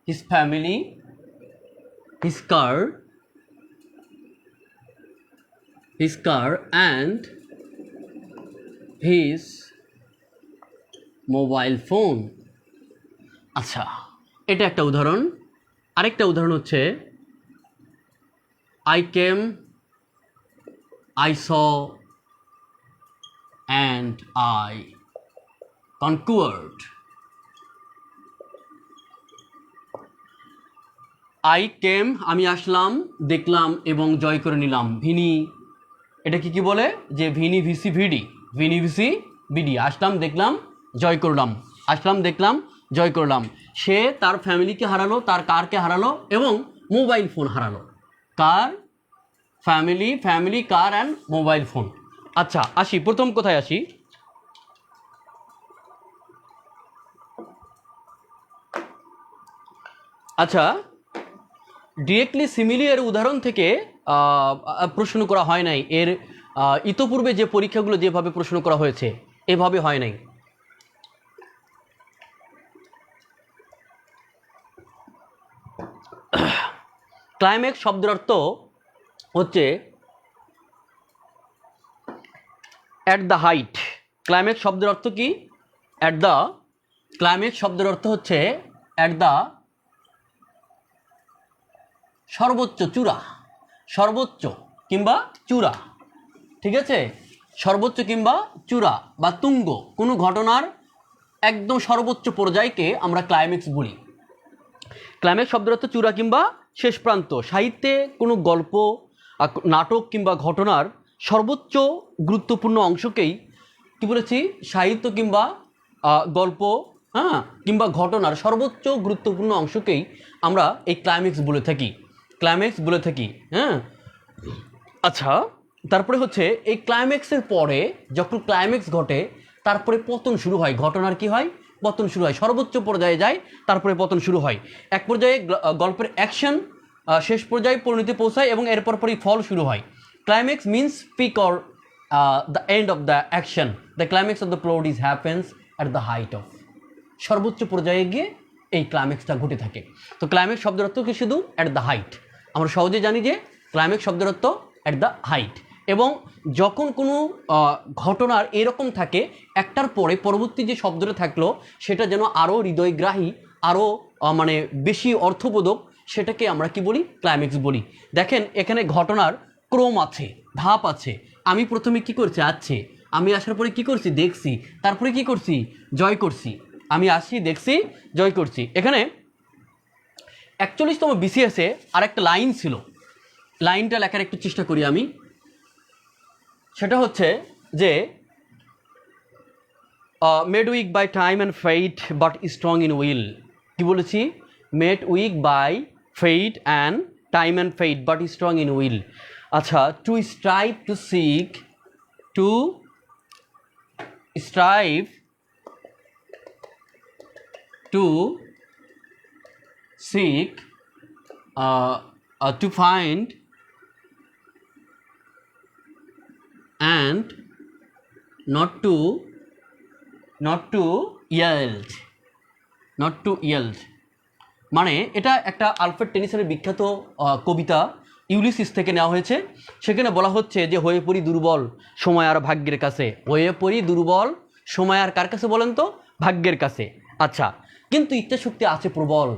his family, his car and his mobile phone. আচ্ছা, এটা একটা উদাহরণ। আরেকটা উদাহরণ হচ্ছে I came, I saw and I conquered. I came, আমি আসলাম, দেখলাম এবং জয় করে নিলাম। ভিনি, এটা কি বলে? যে ভিনি ভিসি ভিডি, ভিনি ভিসি বিডি। আসলাম, দেখলাম, জয় করলাম। আসলাম, দেখলাম, জয় করলাম। সে তার ফ্যামিলিকে হারালো, তার কারকে হারালো এবং মোবাইল ফোন হারালো। কার? Family, car and mobile phone. আচ্ছা, আসি প্রথম কোথায় আসি। আচ্ছা, ডিরেক্টলি সিমিলি এর উদাহরণ থেকে প্রশ্ন করা হয় নাই। এর ইতোপূর্বে যে পরীক্ষাগুলো যেভাবে প্রশ্ন করা হয়েছে এভাবে হয় নাই। ক্লাইম্যাক্স শব্দের অর্থ হচ্ছে অ্যাট দ্য হাইট। ক্লাইম্যাক্স শব্দের অর্থ কি? At the. ক্লাইম্যাক্স শব্দের অর্থ হচ্ছে অ্যাট দ্য, সর্বোচ্চ, চূড়া, সর্বোচ্চ কিংবা চূড়া। ঠিক আছে? সর্বোচ্চ কিংবা চূড়া বা তুঙ্গ, কোনো ঘটনার একদম সর্বোচ্চ পর্যায়কে আমরা ক্লাইম্যাক্স বলি। ক্লাইম্যাক্স শব্দের অর্থ চূড়া কিংবা শেষ প্রান্ত। সাহিত্যে কোনো গল্প, নাটক কিংবা ঘটনার সর্বোচ্চ গুরুত্বপূর্ণ অংশকেই কি বলেছি? সাহিত্য কিংবা গল্প, কিংবা ঘটনার সর্বোচ্চ গুরুত্বপূর্ণ অংশকেই আমরা এই ক্লাইম্যাক্স বলে থাকি। ক্লাইম্যাক্স বলে থাকি। আচ্ছা, তারপরে হচ্ছে এই ক্লাইম্যাক্সের পরে যখন ক্লাইম্যাক্স ঘটে তারপরে পতন শুরু হয়। ঘটনার কি হয়? পতন শুরু হয়। সর্বোচ্চ পর্যায়ে যায়, তারপরে পতন শুরু হয়। এক পর্যায়ে গল্পের অ্যাকশন শেষ পর্যায়ে পরিণতি পৌঁছায় এবং এরপর পরই ফল শুরু হয়। Climax means peak or the end of the action. The climax of the plot is happens at the height of. সর্বোচ্চ পর্যায়ে গিয়ে এই ক্লাইম্যাক্সটা ঘটে থাকে। তো ক্লাইম্যাক্স শব্দের অর্থ কি? শুধু অ্যাট দ্য হাইট। আমরা সহজে জানি যে ক্লাইম্যাক্স শব্দের অর্থ অ্যাট দ্য হাইট। এবং যখন কোনো ঘটনার এরকম থাকে একটার পরে পরবর্তী যে শব্দটা থাকলো সেটা যেন আরও হৃদয়গ্রাহী, আরও মানে বেশি অর্থবোধক, সেটাকে আমরা কি বলি? ক্লাইম্যাক্স বলি। দেখেন এখানে ঘটনার ক্রম আছে, ধাপ আছে। আমি প্রথমে কি করছি? আছে, আমি আসার পরে কি করছি? দেখছি, তারপরে কি করছি? জয় করছি। আমি আসছি, দেখছি, জয় করছি। এখানে 41তম বিসিএসে আর একটা লাইন ছিল, লাইনটা লেখার একটু চেষ্টা করি আমি। সেটা হচ্ছে যে made weak by time and fate but strong in will. কি বলেছি? Made weak by fate and time and fate but strong in will. আচ্ছা, to strive to seek, to strive to seek, to find and not to yield, not to yield। মানে এটা একটা Alfred টেনিসনের বিখ্যাত কবিতা Ulysses থেকে নেওয়া হয়েছে। সেখানে বলা হচ্ছে যে হয়ে পড়ি দুর্বল সময় আর ভাগ্যের কাছে, হয়ে পড়ি দুর্বল সময় আর কার কাছে বলেন তো? ভাগ্যের কাছে। আচ্ছা, কিন্তু ইচ্ছাশক্তি আছে প্রবল।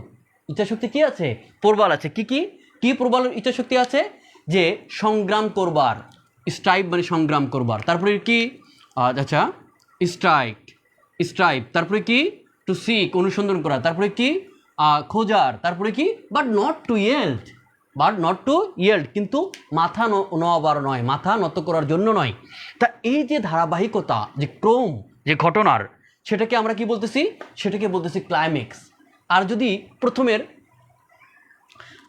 ইচ্ছাশক্তি কি আছে? প্রবল আছে। কি প্রবল ইচ্ছাশক্তি আছে? যে সংগ্রাম করবার, স্ট্রাইভ মানে সংগ্রাম করবার। তারপরে কি? আচ্ছা, স্ট্রাইভ, তারপরে কি? টু সিক অনুসন্ধান করা, তারপরে কি? খোঁজার, তারপরে কি? বাট নট টু ইয়েল্ড, কিন্তু মাথা নোয়াবার নয়, মাথা নত করার জন্য নয়। তা এই যে ধারাবাহিকতা, যে ক্রম, যে ঘটনার, সেটাকে আমরা কি বলতেছি? সেটাকে বলতেছি ক্লাইম্যাক্স। আর যদি প্রথমের,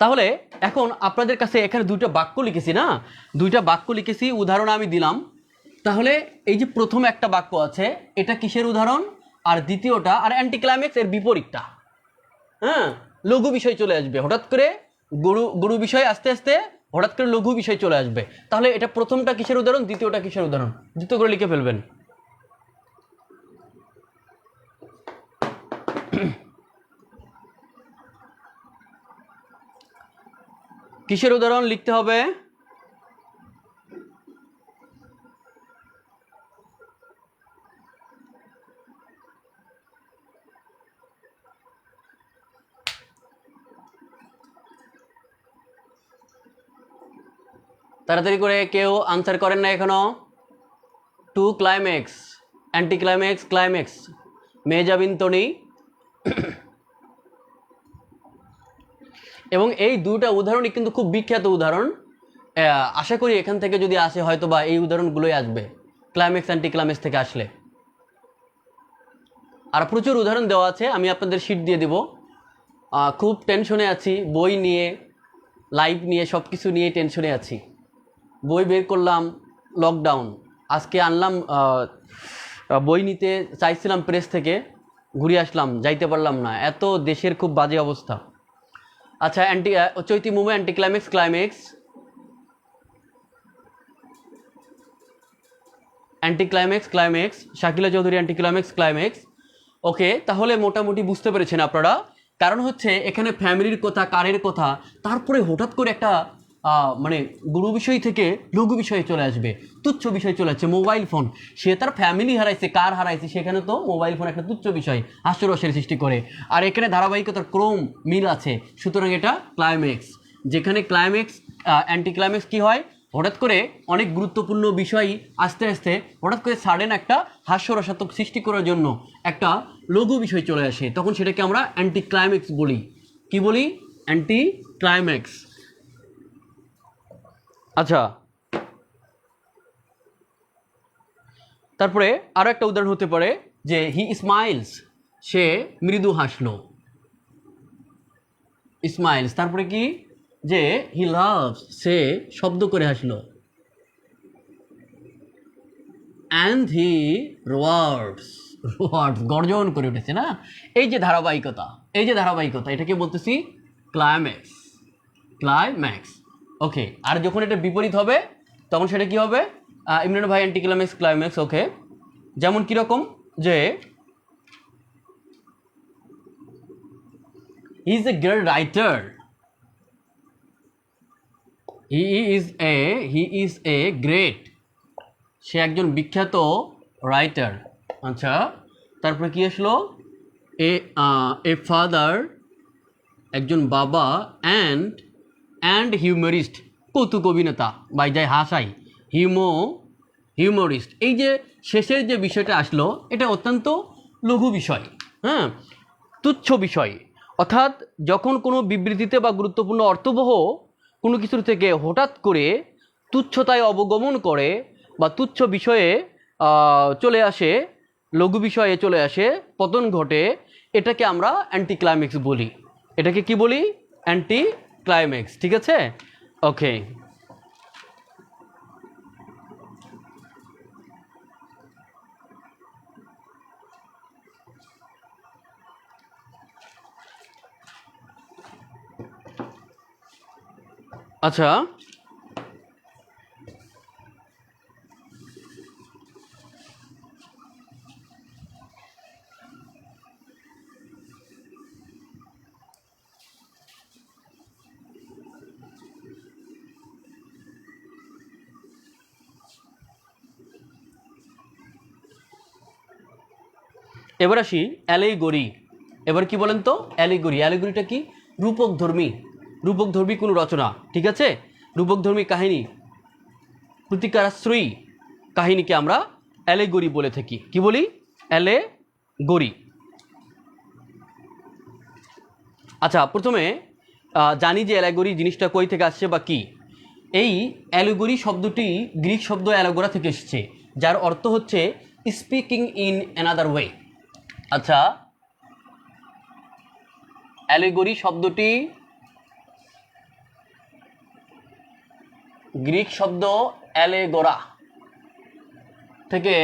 তাহলে এখন আপনাদের কাছে এখানে দুইটা বাক্য লিখেছি না, দুইটা বাক্য লিখেছি, উদাহরণ আমি দিলাম। তাহলে এই যে প্রথম একটা বাক্য আছে, এটা কিসের উদাহরণ? আর দ্বিতীয়টা, আর অ্যান্টি ক্লাইম্যাক্স এর বিপরীতটা। হ্যাঁ, লঘু বিষয় চলে আসবে হঠাৎ করে, গুরু বিষয় আস্তে আস্তে হঠাৎ করে লঘু বিষয় চলে আসবে। তাহলে এটা প্রথমটা কিসের উদাহরণ, দ্বিতীয়টা কিসের উদাহরণ? দ্বিতীয় করে লিখে ফেলবেন। কিসের উদাহরণ লিখতে হবে? তাড়াতাড়ি করে, কেউ আনসার করেন না এখনো। To climax, anti climax, climax, মেজাবিন্তনি। এবং এই দুটা উদাহরণই কিন্তু খুব বিখ্যাত উদাহরণ। আশা করি এখান থেকে যদি আসে হয়তো বা এই উদাহরণগুলোই আসবে ক্লাইম্যাক্স অ্যান্টি ক্লাইম্যাক্স থেকে আসলে। আর প্রচুর উদাহরণ দেওয়া আছে, আমি আপনাদের শিট দিয়ে দেব। খুব টেনশনে আছি বই নিয়ে, লাইভ নিয়ে, সব কিছু নিয়ে টেনশনে আছি। বই বের করলাম, লকডাউন, আজকে আনলাম, বই নিতে চাইছিলাম প্রেস থেকে, ঘুরে আসলাম, যাইতে পারলাম না, এত দেশের খুব বাজে অবস্থা। আচ্ছা, Chaiti movie anti climax, climax, anti climax, climax, Shakila Chowdhury anti climax, climax. Okay, তাহলে মোটামুটি বুঝতে পেরেছেন আপনারা। কারণ হচ্ছে এখানে ফ্যামিলির কথা, কারের কথা, তারপরে হঠাৎ করে একটা মানে গুরু বিষয় থেকে লঘু বিষয়ে চলে আসবে, তুচ্ছ বিষয় চলে আসছে, মোবাইল ফোন। সে তার ফ্যামিলি হারাইছে, কার হারাইছে, সেখানে তো মোবাইল ফোন একটা তুচ্ছ বিষয়, হাস্যরসের সৃষ্টি করে। আর এখানে ধারাবাহিকতার ক্রম মিল আছে, সুতরাং এটা ক্লাইম্যাক্স। যেখানে ক্লাইম্যাক্স, অ্যান্টি ক্লাইম্যাক্স কী হয়? হঠাৎ করে অনেক গুরুত্বপূর্ণ বিষয় আস্তে আস্তে হঠাৎ করে সাডেন একটা হাস্যরসাত্মক সৃষ্টি করার জন্য একটা লঘু বিষয় চলে আসে, তখন সেটাকে আমরা অ্যান্টি ক্লাইম্যাক্স বলি। কি বলি? Anti climax. আচ্ছা, তারপরে আরও একটা উদাহরণ হতে পারে যে হি স্মাইলস, সে মৃদু হাসলো, স্মাইলস। তারপরে কি? যে হি লাভস, সে শব্দ করে হাসলো, অ্যান্ড হি রোয়ার্ডস, গর্জন করে উঠেছে না। এই যে ধারাবাহিকতা, এই যে ধারাবাহিকতা, এটাকে বলতেছি ক্লাইম্যাক্স, ক্লাইম্যাক্স। ওকে, আর যখন এটা বিপরীত হবে তখন সেটা কি হবে? ইমরান ভাই অ্যান্টি ক্লাইম্যাক্স, ক্লাইম্যাক্স। ওকে, যেমন কীরকম? যে he is a great writer, he is a great, সে একজন বিখ্যাত রাইটার। আচ্ছা, তারপরে কি আসলো? এ ফাদার, একজন বাবা, অ্যান্ড হিউমারিস্ট, কৌতুক অভিনেতা, বাই যায় হাসাই, হিউমোরিস্ট। এই যে শেষের যে বিষয়টা আসলো, এটা অত্যন্ত লঘু বিষয়, হ্যাঁ, তুচ্ছ বিষয়। অর্থাৎ যখন কোনো বিবৃতিতে বা গুরুত্বপূর্ণ অর্থবহ কোনো কিছুর থেকে হঠাৎ করে তুচ্ছতায় অবগমন করে বা তুচ্ছ বিষয়ে চলে আসে, লঘু বিষয়ে চলে আসে, পতন ঘটে, এটাকে আমরা অ্যান্টি ক্লাইম্যাক্স বলি। এটাকে কি বলি? Anti climax. ঠিক আছে, ওকে। আচ্ছা, এবার আসি অ্যালিগরি। এবার কি বলেন তো অ্যালিগরি? অ্যালিগরিটা কি? রূপকধর্মী কোনো রচনা। ঠিক আছে, রূপকধর্মী কাহিনী, প্রতিকারাশ্রয়ী কাহিনীকে আমরা অ্যালিগরি বলে থাকি। কি বলি? অ্যালিগরি। আচ্ছা, প্রথমে জানি যে অ্যালিগরি জিনিসটা কই থেকে আসছে বা কি। এই অ্যালিগরি শব্দটি গ্রিক শব্দ অ্যালোগোরা থেকে এসেছে, যার অর্থ হচ্ছে স্পিকিং ইন অ্যানাদার ওয়ে। আচ্ছা, অ্যালিগরি শব্দটি গ্রিক শব্দ অ্যালেগোরা থেকে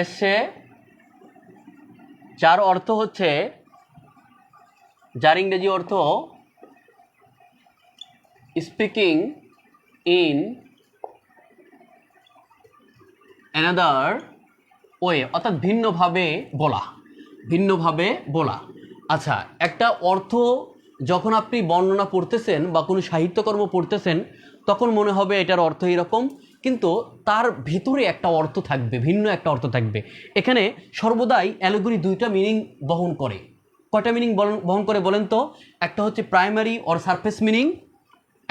এসছে, যার অর্থ হচ্ছে, যার ইংরেজি অর্থ স্পিকিং ইন অ্যানাদার ওয়ে, অর্থাৎ ভিন্নভাবে বলা। আচ্ছা, একটা অর্থ যখন আপনি বর্ণনা পড়তেছেন বা কোনো সাহিত্যকর্ম পড়তেছেন, তখন মনে হবে এটার অর্থ এরকম, কিন্তু তার ভেতরে একটা অর্থ থাকবে, ভিন্ন একটা অর্থ থাকবে। এখানে সর্বদাই অ্যালিগরি দুইটা মিনিং বহন করে। কয়টা মিনিং বহন করে বলেন তো? একটা হচ্ছে প্রাইমারি অর সারফেস মিনিং,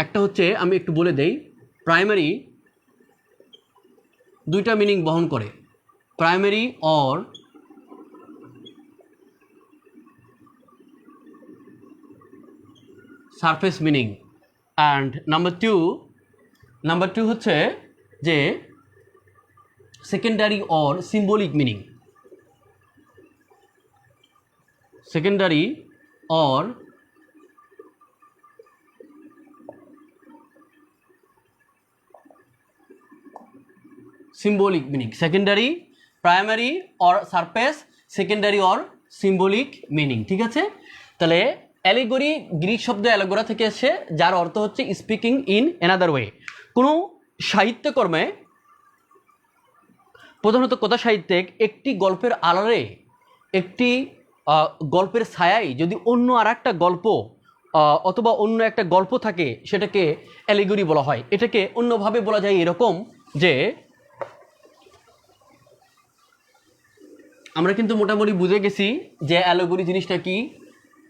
একটা হচ্ছে, আমি একটু বলে দেই, প্রাইমারি দুইটা মিনিং বহন করে, primary or surface meaning. And number two হচ্ছে যে secondary or symbolic meaning. Secondary or symbolic meaning. Secondary, primary or surface, secondary or symbolic meaning. ঠিক আছে, তাহলে অ্যালিগরি গ্রিক শব্দ অ্যালোগোরা থেকে এসে, যার অর্থ হচ্ছে স্পিকিং ইন অ্যানাদার ওয়ে। কোনো সাহিত্যকর্মে, প্রধানত কথা সাহিত্যে, একটি গল্পের আড়ালে, একটি গল্পের ছায়ায় যদি অন্য আর একটা গল্প অথবা অন্য একটা গল্প থাকে, সেটাকে অ্যালিগরি বলা হয়। এটাকে অন্যভাবে বলা যায় এরকম যে, আমরা কিন্তু মোটামুটি বুঝে গেছি যে অ্যালিগরি জিনিসটা কি,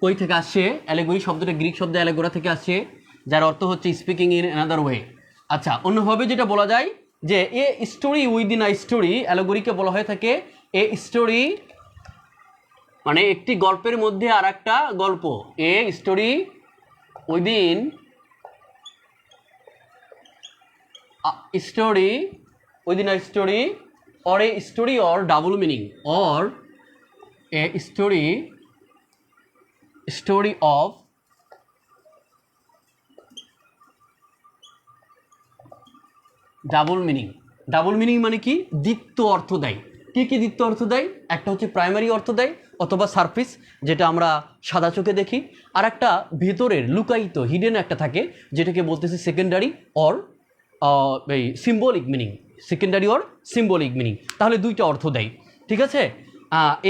কই থেকে আসছে। অ্যালিগরি শব্দটা গ্রিক শব্দ অ্যালিগোরা থেকে আসছে, যার অর্থ হচ্ছে স্পিকিং ইন অ্যানাদার ওয়ে। আচ্ছা, অন্যভাবে যেটা বলা যায় যে a story within a story, অ্যালিগরিকে বলা হয়ে থাকে এ স্টোরি, মানে একটি গল্পের মধ্যে আর একটা গল্প। এ story within a story, or a story or double meaning, or a story of double meaning মানে কি? দ্বিত্ব অর্থ দেয়। কি কি দ্বিত্ব অর্থ দেয়? একটা হচ্ছে প্রাইমারি অর্থ দেয় অথবা সারফেস, যেটা আমরা সাদা চোখে দেখি, আর একটা ভেতরের লুকায়িত হিডেন একটা থাকে, যেটাকে বলতেছে সেকেন্ডারি অর এই symbolic meaning. Secondary or symbolic meaning, তাহলে দুইটা অর্থ দেয়। ঠিক আছে,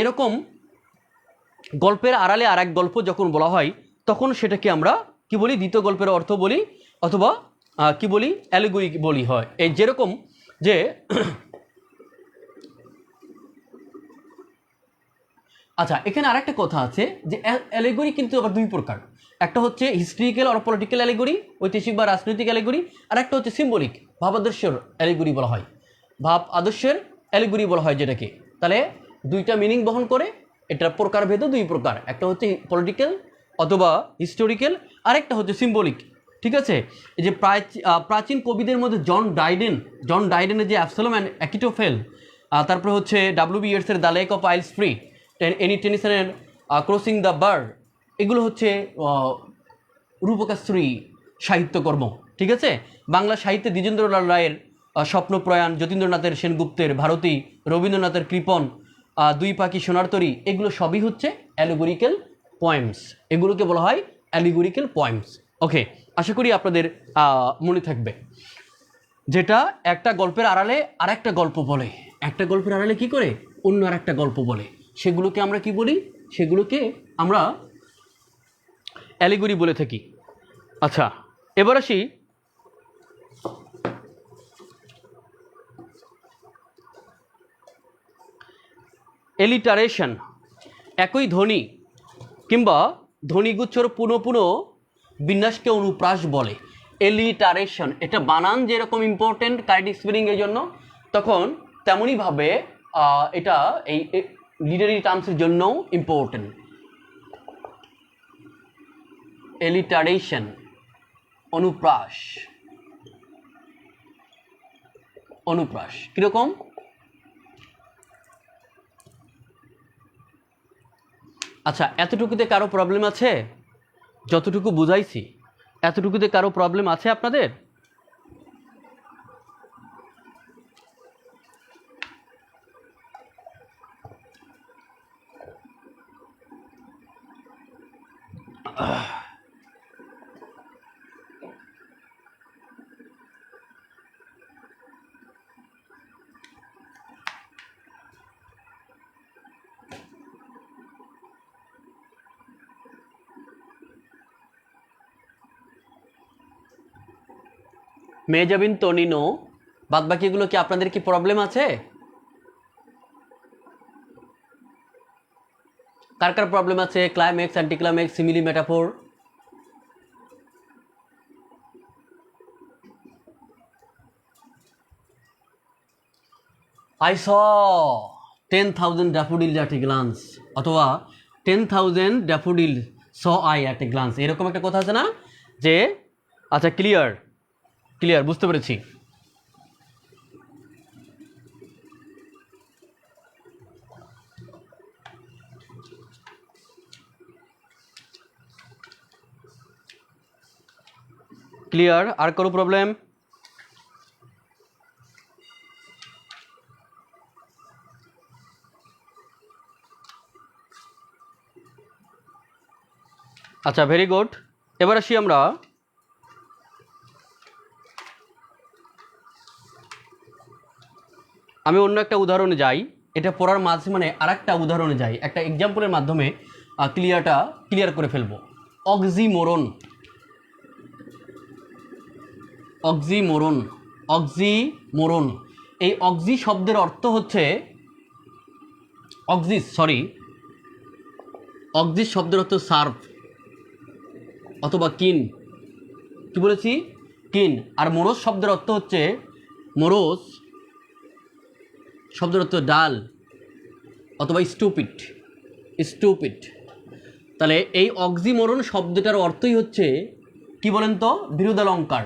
এরকম গল্পের আড়ালে আর এক গল্প যখন বলা হয় তখন সেটাকে আমরা কি বলি, দ্বিতীয় গল্পের অর্থ বলি, অথবা কি বলি, অ্যালিগরি বলি হয়। এই যেরকম যে আচ্ছা, এখানে আরেকটা কথা আছে যে অ্যালিগরি কিন্তু আবার দুই প্রকার। একটা হচ্ছে হিস্ট্রিক্যাল অর পলিটিক্যাল অ্যালিগরি, ঐতিহাসিক বা রাজনৈতিক অ্যালিগরি, আর একটা হচ্ছে সিম্বলিক, ভাব আদর্শের অ্যালিগরি বলা হয়, ভাব আদর্শের অ্যালিগরি বলা হয় যেটাকে। তাহলে দুইটা মিনিং বহন করে, এটার প্রকারভেদও দুই প্রকার, একটা হচ্ছে পলিটিক্যাল অথবা হিস্টোরিক্যাল, আরেকটা হচ্ছে সিম্বলিক। ঠিক আছে, এই যে প্রাচীন কবিদের মধ্যে জন ডাইডেনের যে অ্যাবসালম অ্যান্ড অ্যাকিটোফেল, তারপরে হচ্ছে ডব্লিউ বি ইয়েটসের the lake of isles free, টেনিসনের ক্রসিং দ্য বার্ড, এগুলো হচ্ছে রূপকাশ্রী সাহিত্যকর্ম। ঠিক আছে, বাংলা সাহিত্যে দ্বিজেন্দ্রলাল রায়ের স্বপ্নপ্রয়াণ, যতীন্দ্রনাথের সেনগুপ্তের ভারতী, রবীন্দ্রনাথের কৃপণ, দুই পাখি সোনার তরী, এগুলো সবই হচ্ছে অ্যালিগরিক্যাল পোয়েমস। এগুলোকে বলা হয় অ্যালিগরিক্যাল পোয়েমস। ওকে, আশা করি আপনাদের মনে থাকবে। যেটা একটা গল্পের আড়ালে আর একটা গল্প বলে, একটা গল্পের আড়ালে কি করে অন্য আর একটা গল্প বলে, সেগুলোকে আমরা কি বলি, সেগুলোকে আমরা অ্যালিগরি বলে থাকি। আচ্ছা, এবার আসি এলিটারেশন। একই ধ্বনি কিংবা ধ্বনিগুচ্ছর পুনঃ পুনঃ বিন্যাসকে অনুপ্রাস বলে। এলিটারেশন, এটা বানান যেরকম ইম্পর্টেন্ট কারেক্ট স্পেলিংয়ের জন্য, তখন তেমনইভাবে এটা এই লিটারি টার্মসের জন্যও ইম্পর্টেন্ট। এলিটারেশন, অনুপ্রাস, অনুপ্রাস কীরকম? আচ্ছা, এতটুকুতে কারো প্রবলেম আছে? যতটুকু বুঝাইছি এতটুকুতে কারো প্রবলেম আছে আপনাদের? মেজাবিন তনিনো, বাদ বাকিগুলো কি আপনাদের কি প্রবলেম আছে? কার কার প্রবলেম আছে? Climax, anti climax, simile, metaphor? I saw 10,000 daffodils at a glance, অথবা 10,000 daffodils saw I at a glance, এরকম একটা কথা আছে না যে, আচ্ছা ক্লিয়ার, বুঝতে পেরেছি। ক্লিয়ার, আর কোনো প্রবলেম? আচ্ছা, ভেরি গুড। এবার আসি আমরা আমি অন্য একটা উদাহরণে যাই, এটা পড়ার মাঝে মানে আর একটা উদাহরণে যাই, একটা এক্সাম্পলের মাধ্যমে ক্লিয়ার করে ফেলবো। অক্সিমোরন, অক্সিমোরন, অক্সিমোরন, এই অক্সি শব্দের অর্থ হচ্ছে অক্সিস শব্দের অর্থ সার্ভ অথবা কিন, কি বলেছি, কিন। আর মোরস শব্দের অর্থ হচ্ছে, মোরস শব্দের অর্থ ডাল অথবা স্টুপিড। তাহলে এই অক্সিমোরন শব্দটার অর্থই হচ্ছে কি বলেন তো, বিরোধালঙ্কার,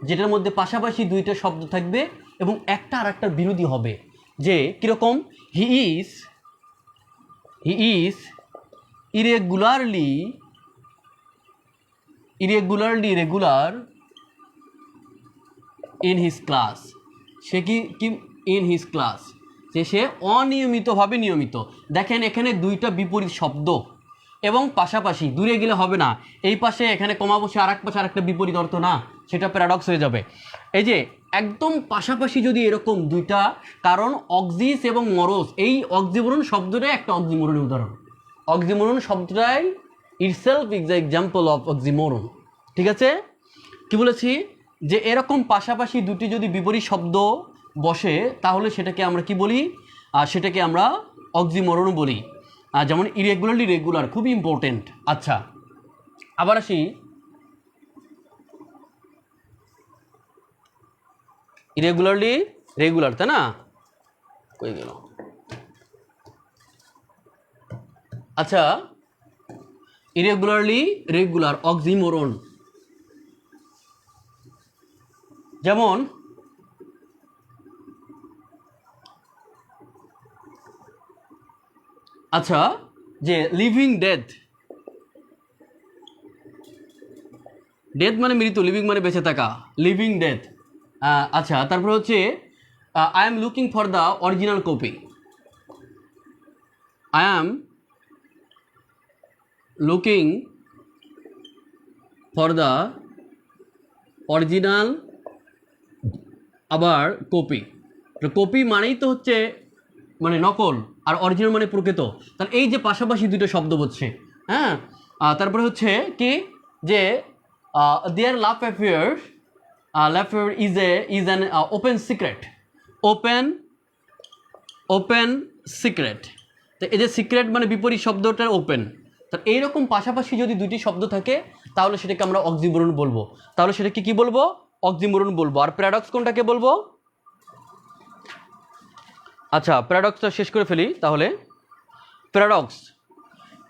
যেটার মধ্যে পাশাপাশি দুইটা শব্দ থাকবে এবং একটা আর একটার বিরোধী হবে। যে কীরকম, he is irregularly regular in his class, সে কি ইন হিজ ক্লাস, যে সে অনিয়মিতভাবে নিয়মিত। দেখেন এখানে দুইটা বিপরীত শব্দ এবং পাশাপাশি, দূরে গেলে হবে না, এই পাশে এখানে কমা বসে আর এক পাশে আর একটা বিপরীত অর্থ না, সেটা প্যারাডক্স হয়ে যাবে। এই যে একদম পাশাপাশি যদি এরকম দুইটা, কারণ অক্সিস এবং মরস, এই অক্সিমোরন শব্দটাই একটা অক্সিমোরনের উদাহরণ। অক্সিমোরন শব্দটাই itself is the example of oxymoron. ঠিক আছে, কি বলেছি যে এরকম পাশাপাশি দুটি যদি বিপরীত শব্দ বসে তাহলে সেটাকে আমরা কি বলি, সেটাকে আমরা অক্সিমোরন বলি। যেমন ইরেগুলারলি রেগুলার, খুবই ইম্পর্টেন্ট। আচ্ছা, আবার আসি ইরেগুলারলি রেগুলার, তাই না? কই গেল? আচ্ছা, ইরেগুলারলি রেগুলার অক্সিমোরন, যেমন আচ্ছা যে লিভিং ডেথ, ডেথ মানে মৃত্যু, লিভিং মানে বেঁচে থাকা, লিভিং ডেথ। আচ্ছা, তারপর হচ্ছে I am looking for the original copy, I am looking for the original, আবার কপি। কপি মানেই তো হচ্ছে মানে নকল, আর অরিজিনাল মানে প্রকৃত। তাহলে এই যে পাশাপাশি দুটো শব্দ বলছে, হ্যাঁ। তারপরে হচ্ছে কি যে their love affair is an open secret, open secret. তো এই যে সিক্রেট মানে বিপরীত শব্দটা ওপেন। তাহলে এইরকম পাশাপাশি যদি দুটি শব্দ থাকে তাহলে সেটাকে আমরা অক্সিমোরন বলবো। তাহলে সেটাকে কি বলবো? অক্সিমোরন বলবো। আর প্যারাডক্স কোনটাকে বলবো? আচ্ছা, প্যারাডক্সটা শেষ করে ফেলি তাহলে।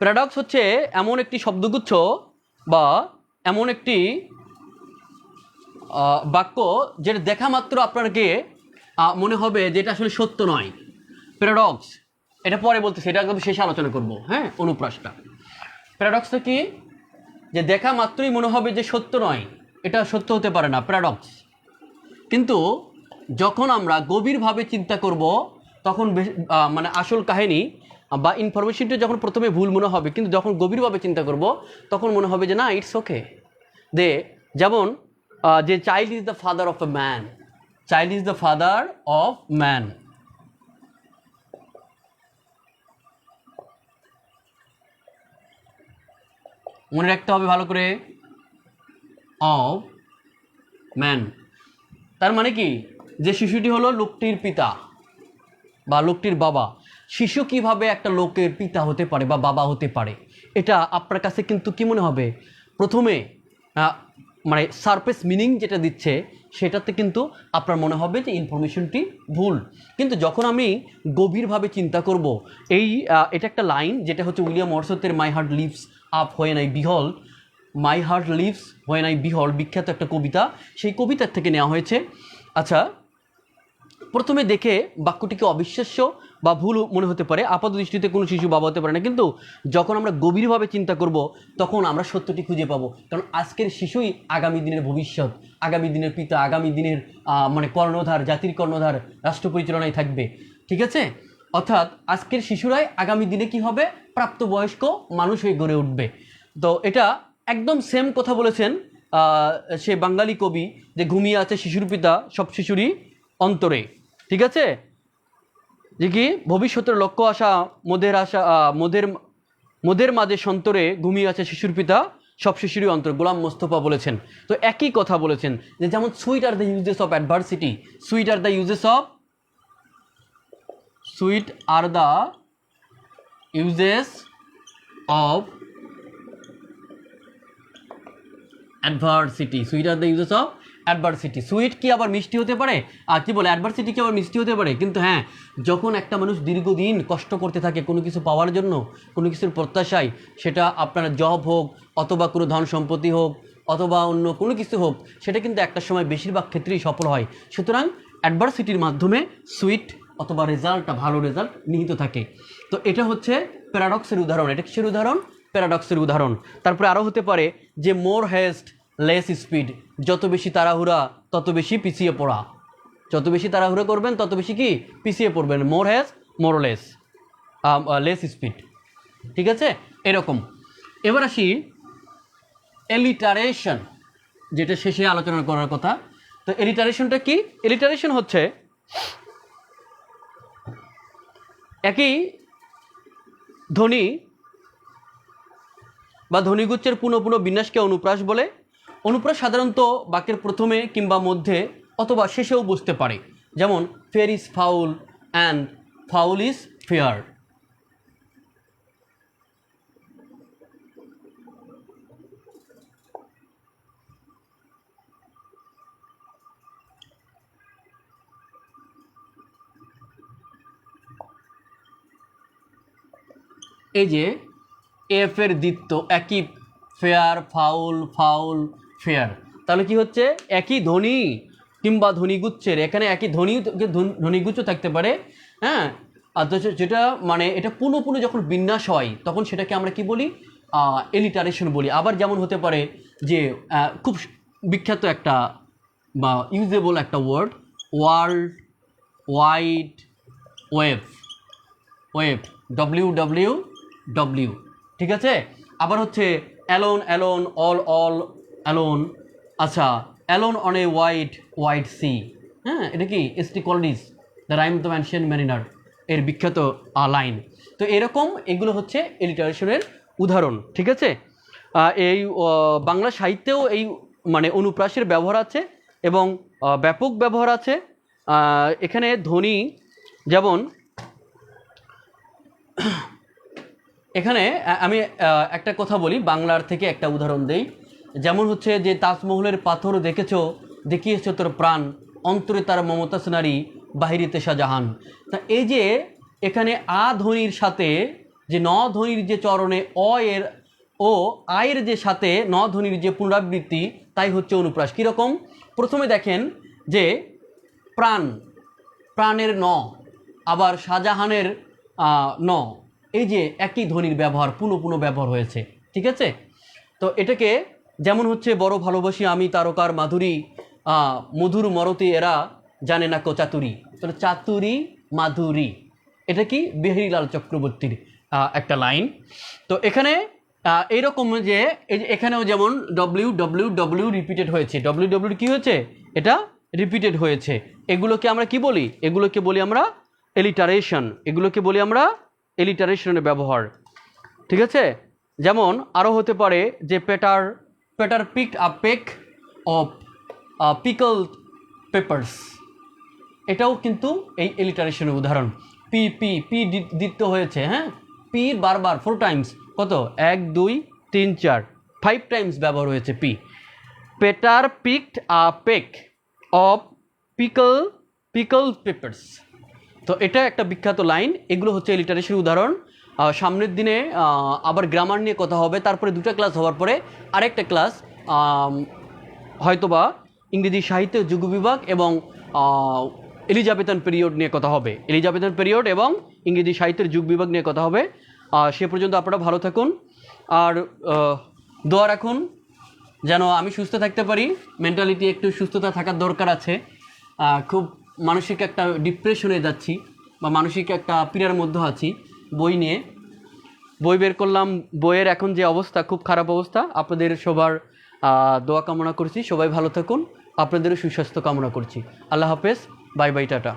প্যারাডক্স হচ্ছে এমন একটি শব্দগুচ্ছ বা এমন একটি বাক্য যেটা দেখা মাত্র আপনাকে মনে হবে যে এটা আসলে সত্য নয়। প্যারাডক্স, এটা পরে বলতেছি, এটা একদম শেষে আলোচনা করবো, হ্যাঁ, অনুপ্রাসটা। প্যারাডক্সটা কি? যে দেখা মাত্রই মনে হবে যে সত্য নয়, এটা সত্য হতে পারে না, প্যারাডক্স। কিন্তু যখন আমরা গভীরভাবে চিন্তা করব তখন মানে আসল কাহিনী বা ইনফরমেশনটা যখন প্রথমে ভুল মনে হবে, কিন্তু যখন গভীরভাবে চিন্তা করব তখন মনে হবে যে না, ইটস ওকে। যেমন যে child is the father of a man, child is the father of man. মনে রাখতে হবে ভালো করে, অফ ম্যান। তার মানে কি যে শিশুটি হলো লোকটির পিতা বা লোকটির বাবা। শিশু কিভাবে একটা লোকের পিতা হতে পারে বা বাবা হতে পারে, এটা আপনার কাছে কিন্তু কি মনে হবে? প্রথমে মানে সারফেস মিনিং যেটা দিচ্ছে সেটাতে কিন্তু আপনার মনে হবে যে ইনফরমেশনটি ভুল। কিন্তু যখন আমি গভীরভাবে চিন্তা করব, এটা একটা লাইন যেটা হচ্ছে উইলিয়াম ওয়ার্ডসওয়ার্থের my heart leaps up when I behold, my heart leaps when I behold, বিখ্যাত একটা কবিতা, সেই কবিতার থেকে নেওয়া হয়েছে। আচ্ছা, প্রথমে দেখে বাক্যটিকে অবিশ্বাস্য বা ভুল মনে হতে পারে, আপাত দৃষ্টিতে কোনো শিশু বাবা হতে পারে না, কিন্তু যখন আমরা গভীরভাবে চিন্তা করব তখন আমরা সত্যটি খুঁজে পাবো। কারণ আজকের শিশুই আগামী দিনের ভবিষ্যৎ, আগামী দিনের পিতা, আগামী দিনের মানে কর্ণধার, জাতির কর্ণধার, রাষ্ট্র পরিচালনায় থাকবে। ঠিক আছে, অর্থাৎ আজকের শিশুরাই আগামী দিনে কি হবে? প্রাপ্তবয়স্ক মানুষ হয়ে গড়ে উঠবে। তো এটা একদম সেম কথা বলেছেন সে বাঙালি কবি, যে ঘুমিয়ে আছে শিশুর পিতা সব শিশুরই অন্তরে। ঠিক আছে, যে কি ভবিষ্যতের লক্ষ্য আশা মোদের মাঝে সন্তরে ঘুমিয়ে আছে শিশুর পিতা সব শিশুরই অন্তর, গোলাম মোস্তফা বলেছেন। তো একই কথা বলেছেন যে যেমন sweet are the uses of adversity, sweet are the uses of adversity, sweet are the uses of adversity. Sweet কি আবার মিষ্টি হতে পারে? আর কি বলে অ্যাডভার্সিটি কি আবার মিষ্টি হতে পারে? কিন্তু হ্যাঁ, যখন একটা মানুষ দীর্ঘদিন কষ্ট করতে থাকে কোনো কিছু পাওয়ার জন্য, কোনো কিছুর প্রত্যাশায়, সেটা আপনার জব হোক অথবা কোনো ধন সম্পত্তি হোক অথবা অন্য কোনো কিছু হোক, সেটা কিন্তু একটা সময় বেশিরভাগ ক্ষেত্রেই সফল হয়। সুতরাং অ্যাডভার্সিটির মাধ্যমে সুইট অথবা রেজাল্টটা, ভালো রেজাল্ট নিহিত থাকে। তো এটা হচ্ছে প্যারাডক্সের উদাহরণ, এটা কিসের উদাহরণ? প্যারাডক্সের উদাহরণ। তারপরে আরও হতে পারে যে মোর হেস্ট লেস স্পিড, যত বেশি তাড়াহুড়া তত বেশি পিছিয়ে পড়া, যত বেশি তাড়াহুড়ো করবেন তত বেশি কি পিছিয়ে পড়বেন। মোর হেস্ট মোর লেস স্পিড। ঠিক আছে, এরকম। এবার আসি এলিটারেশন, যেটা শেষে আলোচনা করার কথা। তো এলিটারেশনটা কি? এলিটারেশন হচ্ছে একই ধ্বনি বা ধ্বনিগুচ্ছের পুনঃ পুনঃ বিন্যাসকে অনুপ্রাস বলে। অনুপ্রাস সাধারণত বাক্যের প্রথমে কিংবা মধ্যে অথবা শেষেও বসতে পারে, যেমন fair is foul and foul is fair. এই যে এফ এর দ্বিত্ব একই, ফেয়ার ফাউল ফাউল ফেয়ার, তাহলে কি হচ্ছে একই ধ্বনি কিংবা ধ্বনিগুচ্ছের, এখানে একই ধ্বনিগুচ্ছ থাকতে পারে, হ্যাঁ, আর যেটা মানে এটা পুনঃ পুনঃ যখন বিন্যাস হয় তখন সেটাকে আমরা কি বলি, এলিটারেশন বলি। আবার যেমন হতে পারে যে খুব বিখ্যাত একটা বা ইউজেবল একটা word, world wide wave, wave WWW, ঠিক আছে। আবার হচ্ছে alone alone, all all alone, আচ্ছা alone on a wide wide sea, হ্যাঁ, এটা কি ST Coleridge the rime of the ancient mariner এর বিখ্যাত লাইন। তো এরকম এগুলো হচ্ছে এলিটারেশনের উদাহরণ, ঠিক আছে। এই বাংলা সাহিত্যেও এই মানে অনুপ্রাসের ব্যবহার আছে এবং ব্যাপক ব্যবহার আছে। এখানে ধ্বনি যেমন এখানে আমি একটা কথা বলি, বাংলার থেকে একটা উদাহরণ দেই, যেমন হচ্ছে যে তাজমহলের পাথর দেখিয়েছ তোর প্রাণ, অন্তরে তার মমতাজ নারী, বাহিরিতে শাহজাহান। তা এই যে এখানে আ ধ্বনির সাথে যে ন ধ্বনির যে চরণে অ এর ও আয়ের যে সাথে ন ধ্বনির যে পুনরাবৃত্তি, তাই হচ্ছে অনুপ্রাস। কীরকম, প্রথমে দেখেন যে প্রাণ, প্রাণের ন, আবার শাহজাহানের ন, এই যে একই ধ্বনির ব্যবহার পুনঃ পুনঃ ব্যবহার হয়েছে, ঠিক আছে। তো এটাকে যেমন হচ্ছে বড় ভালোবাসি আমি তারকার মাধুরী, মধুর মরতি এরা জানে না কো চাতুরি, তাহলে চাতুরি মাধুরী, এটা কি বিহারীলাল চক্রবর্তীর একটা লাইন। তো এখানে এইরকম যে এখানেও যেমন WWW রিপিটেড হয়েছে, WW কি হয়েছে, এটা রিপিটেড হয়েছে। এগুলোকে আমরা কি বলি, এগুলোকে বলি আমরা এলিটারেশন, এগুলোকে বলি আমরা এলিটারেশনের ব্যবহার, ঠিক আছে। যেমন আরও হতে পারে যে পেটার picked a pack of পিকলড papers, এটাও কিন্তু এই এলিটারেশনের উদাহরণ। পি পি পি দ্বিত্ব হয়েছে, হ্যাঁ, পি বারবার 4 টাইমস, কত 1 2 3 4 5 টাইমস ব্যবহার হয়েছে P. Peter picked a pack of পিকলড papers, তো এটা একটা বিখ্যাত লাইন। এগুলো হচ্ছে এলিটারেশনের উদাহরণ। সামনের দিনে আবার গ্রামার নিয়ে কথা হবে, তারপরে 2টা ক্লাস হওয়ার পরে আরেকটা ক্লাস হয়তোবা ইংরেজি সাহিত্যের যুগ বিভাগ এবং এলিজাবেথান পিরিয়ড নিয়ে কথা হবে, এলিজাবেথান পিরিয়ড এবং ইংরেজি সাহিত্যের যুগ বিভাগ নিয়ে কথা হবে। সে পর্যন্ত আপনারা ভালো থাকুন আর দোয়া রাখুন যেন আমি সুস্থ থাকতে পারি। মেন্টালিটি একটু সুস্থতা থাকার দরকার আছে, খুব মানসিক একটা ডিপ্রেশনে যাচ্ছি বা মানসিক একটা পীড়ার মধ্যে আছি। বই বের করলাম, বইয়ের এখন যে অবস্থা খুব খারাপ অবস্থা। আপনাদের সবার দোয়া কামনা করছি, সবাই ভালো থাকুন, আপনাদেরও সুস্বাস্থ্য কামনা করছি। আল্লাহ হাফেজ, বাই বাই, টাটা।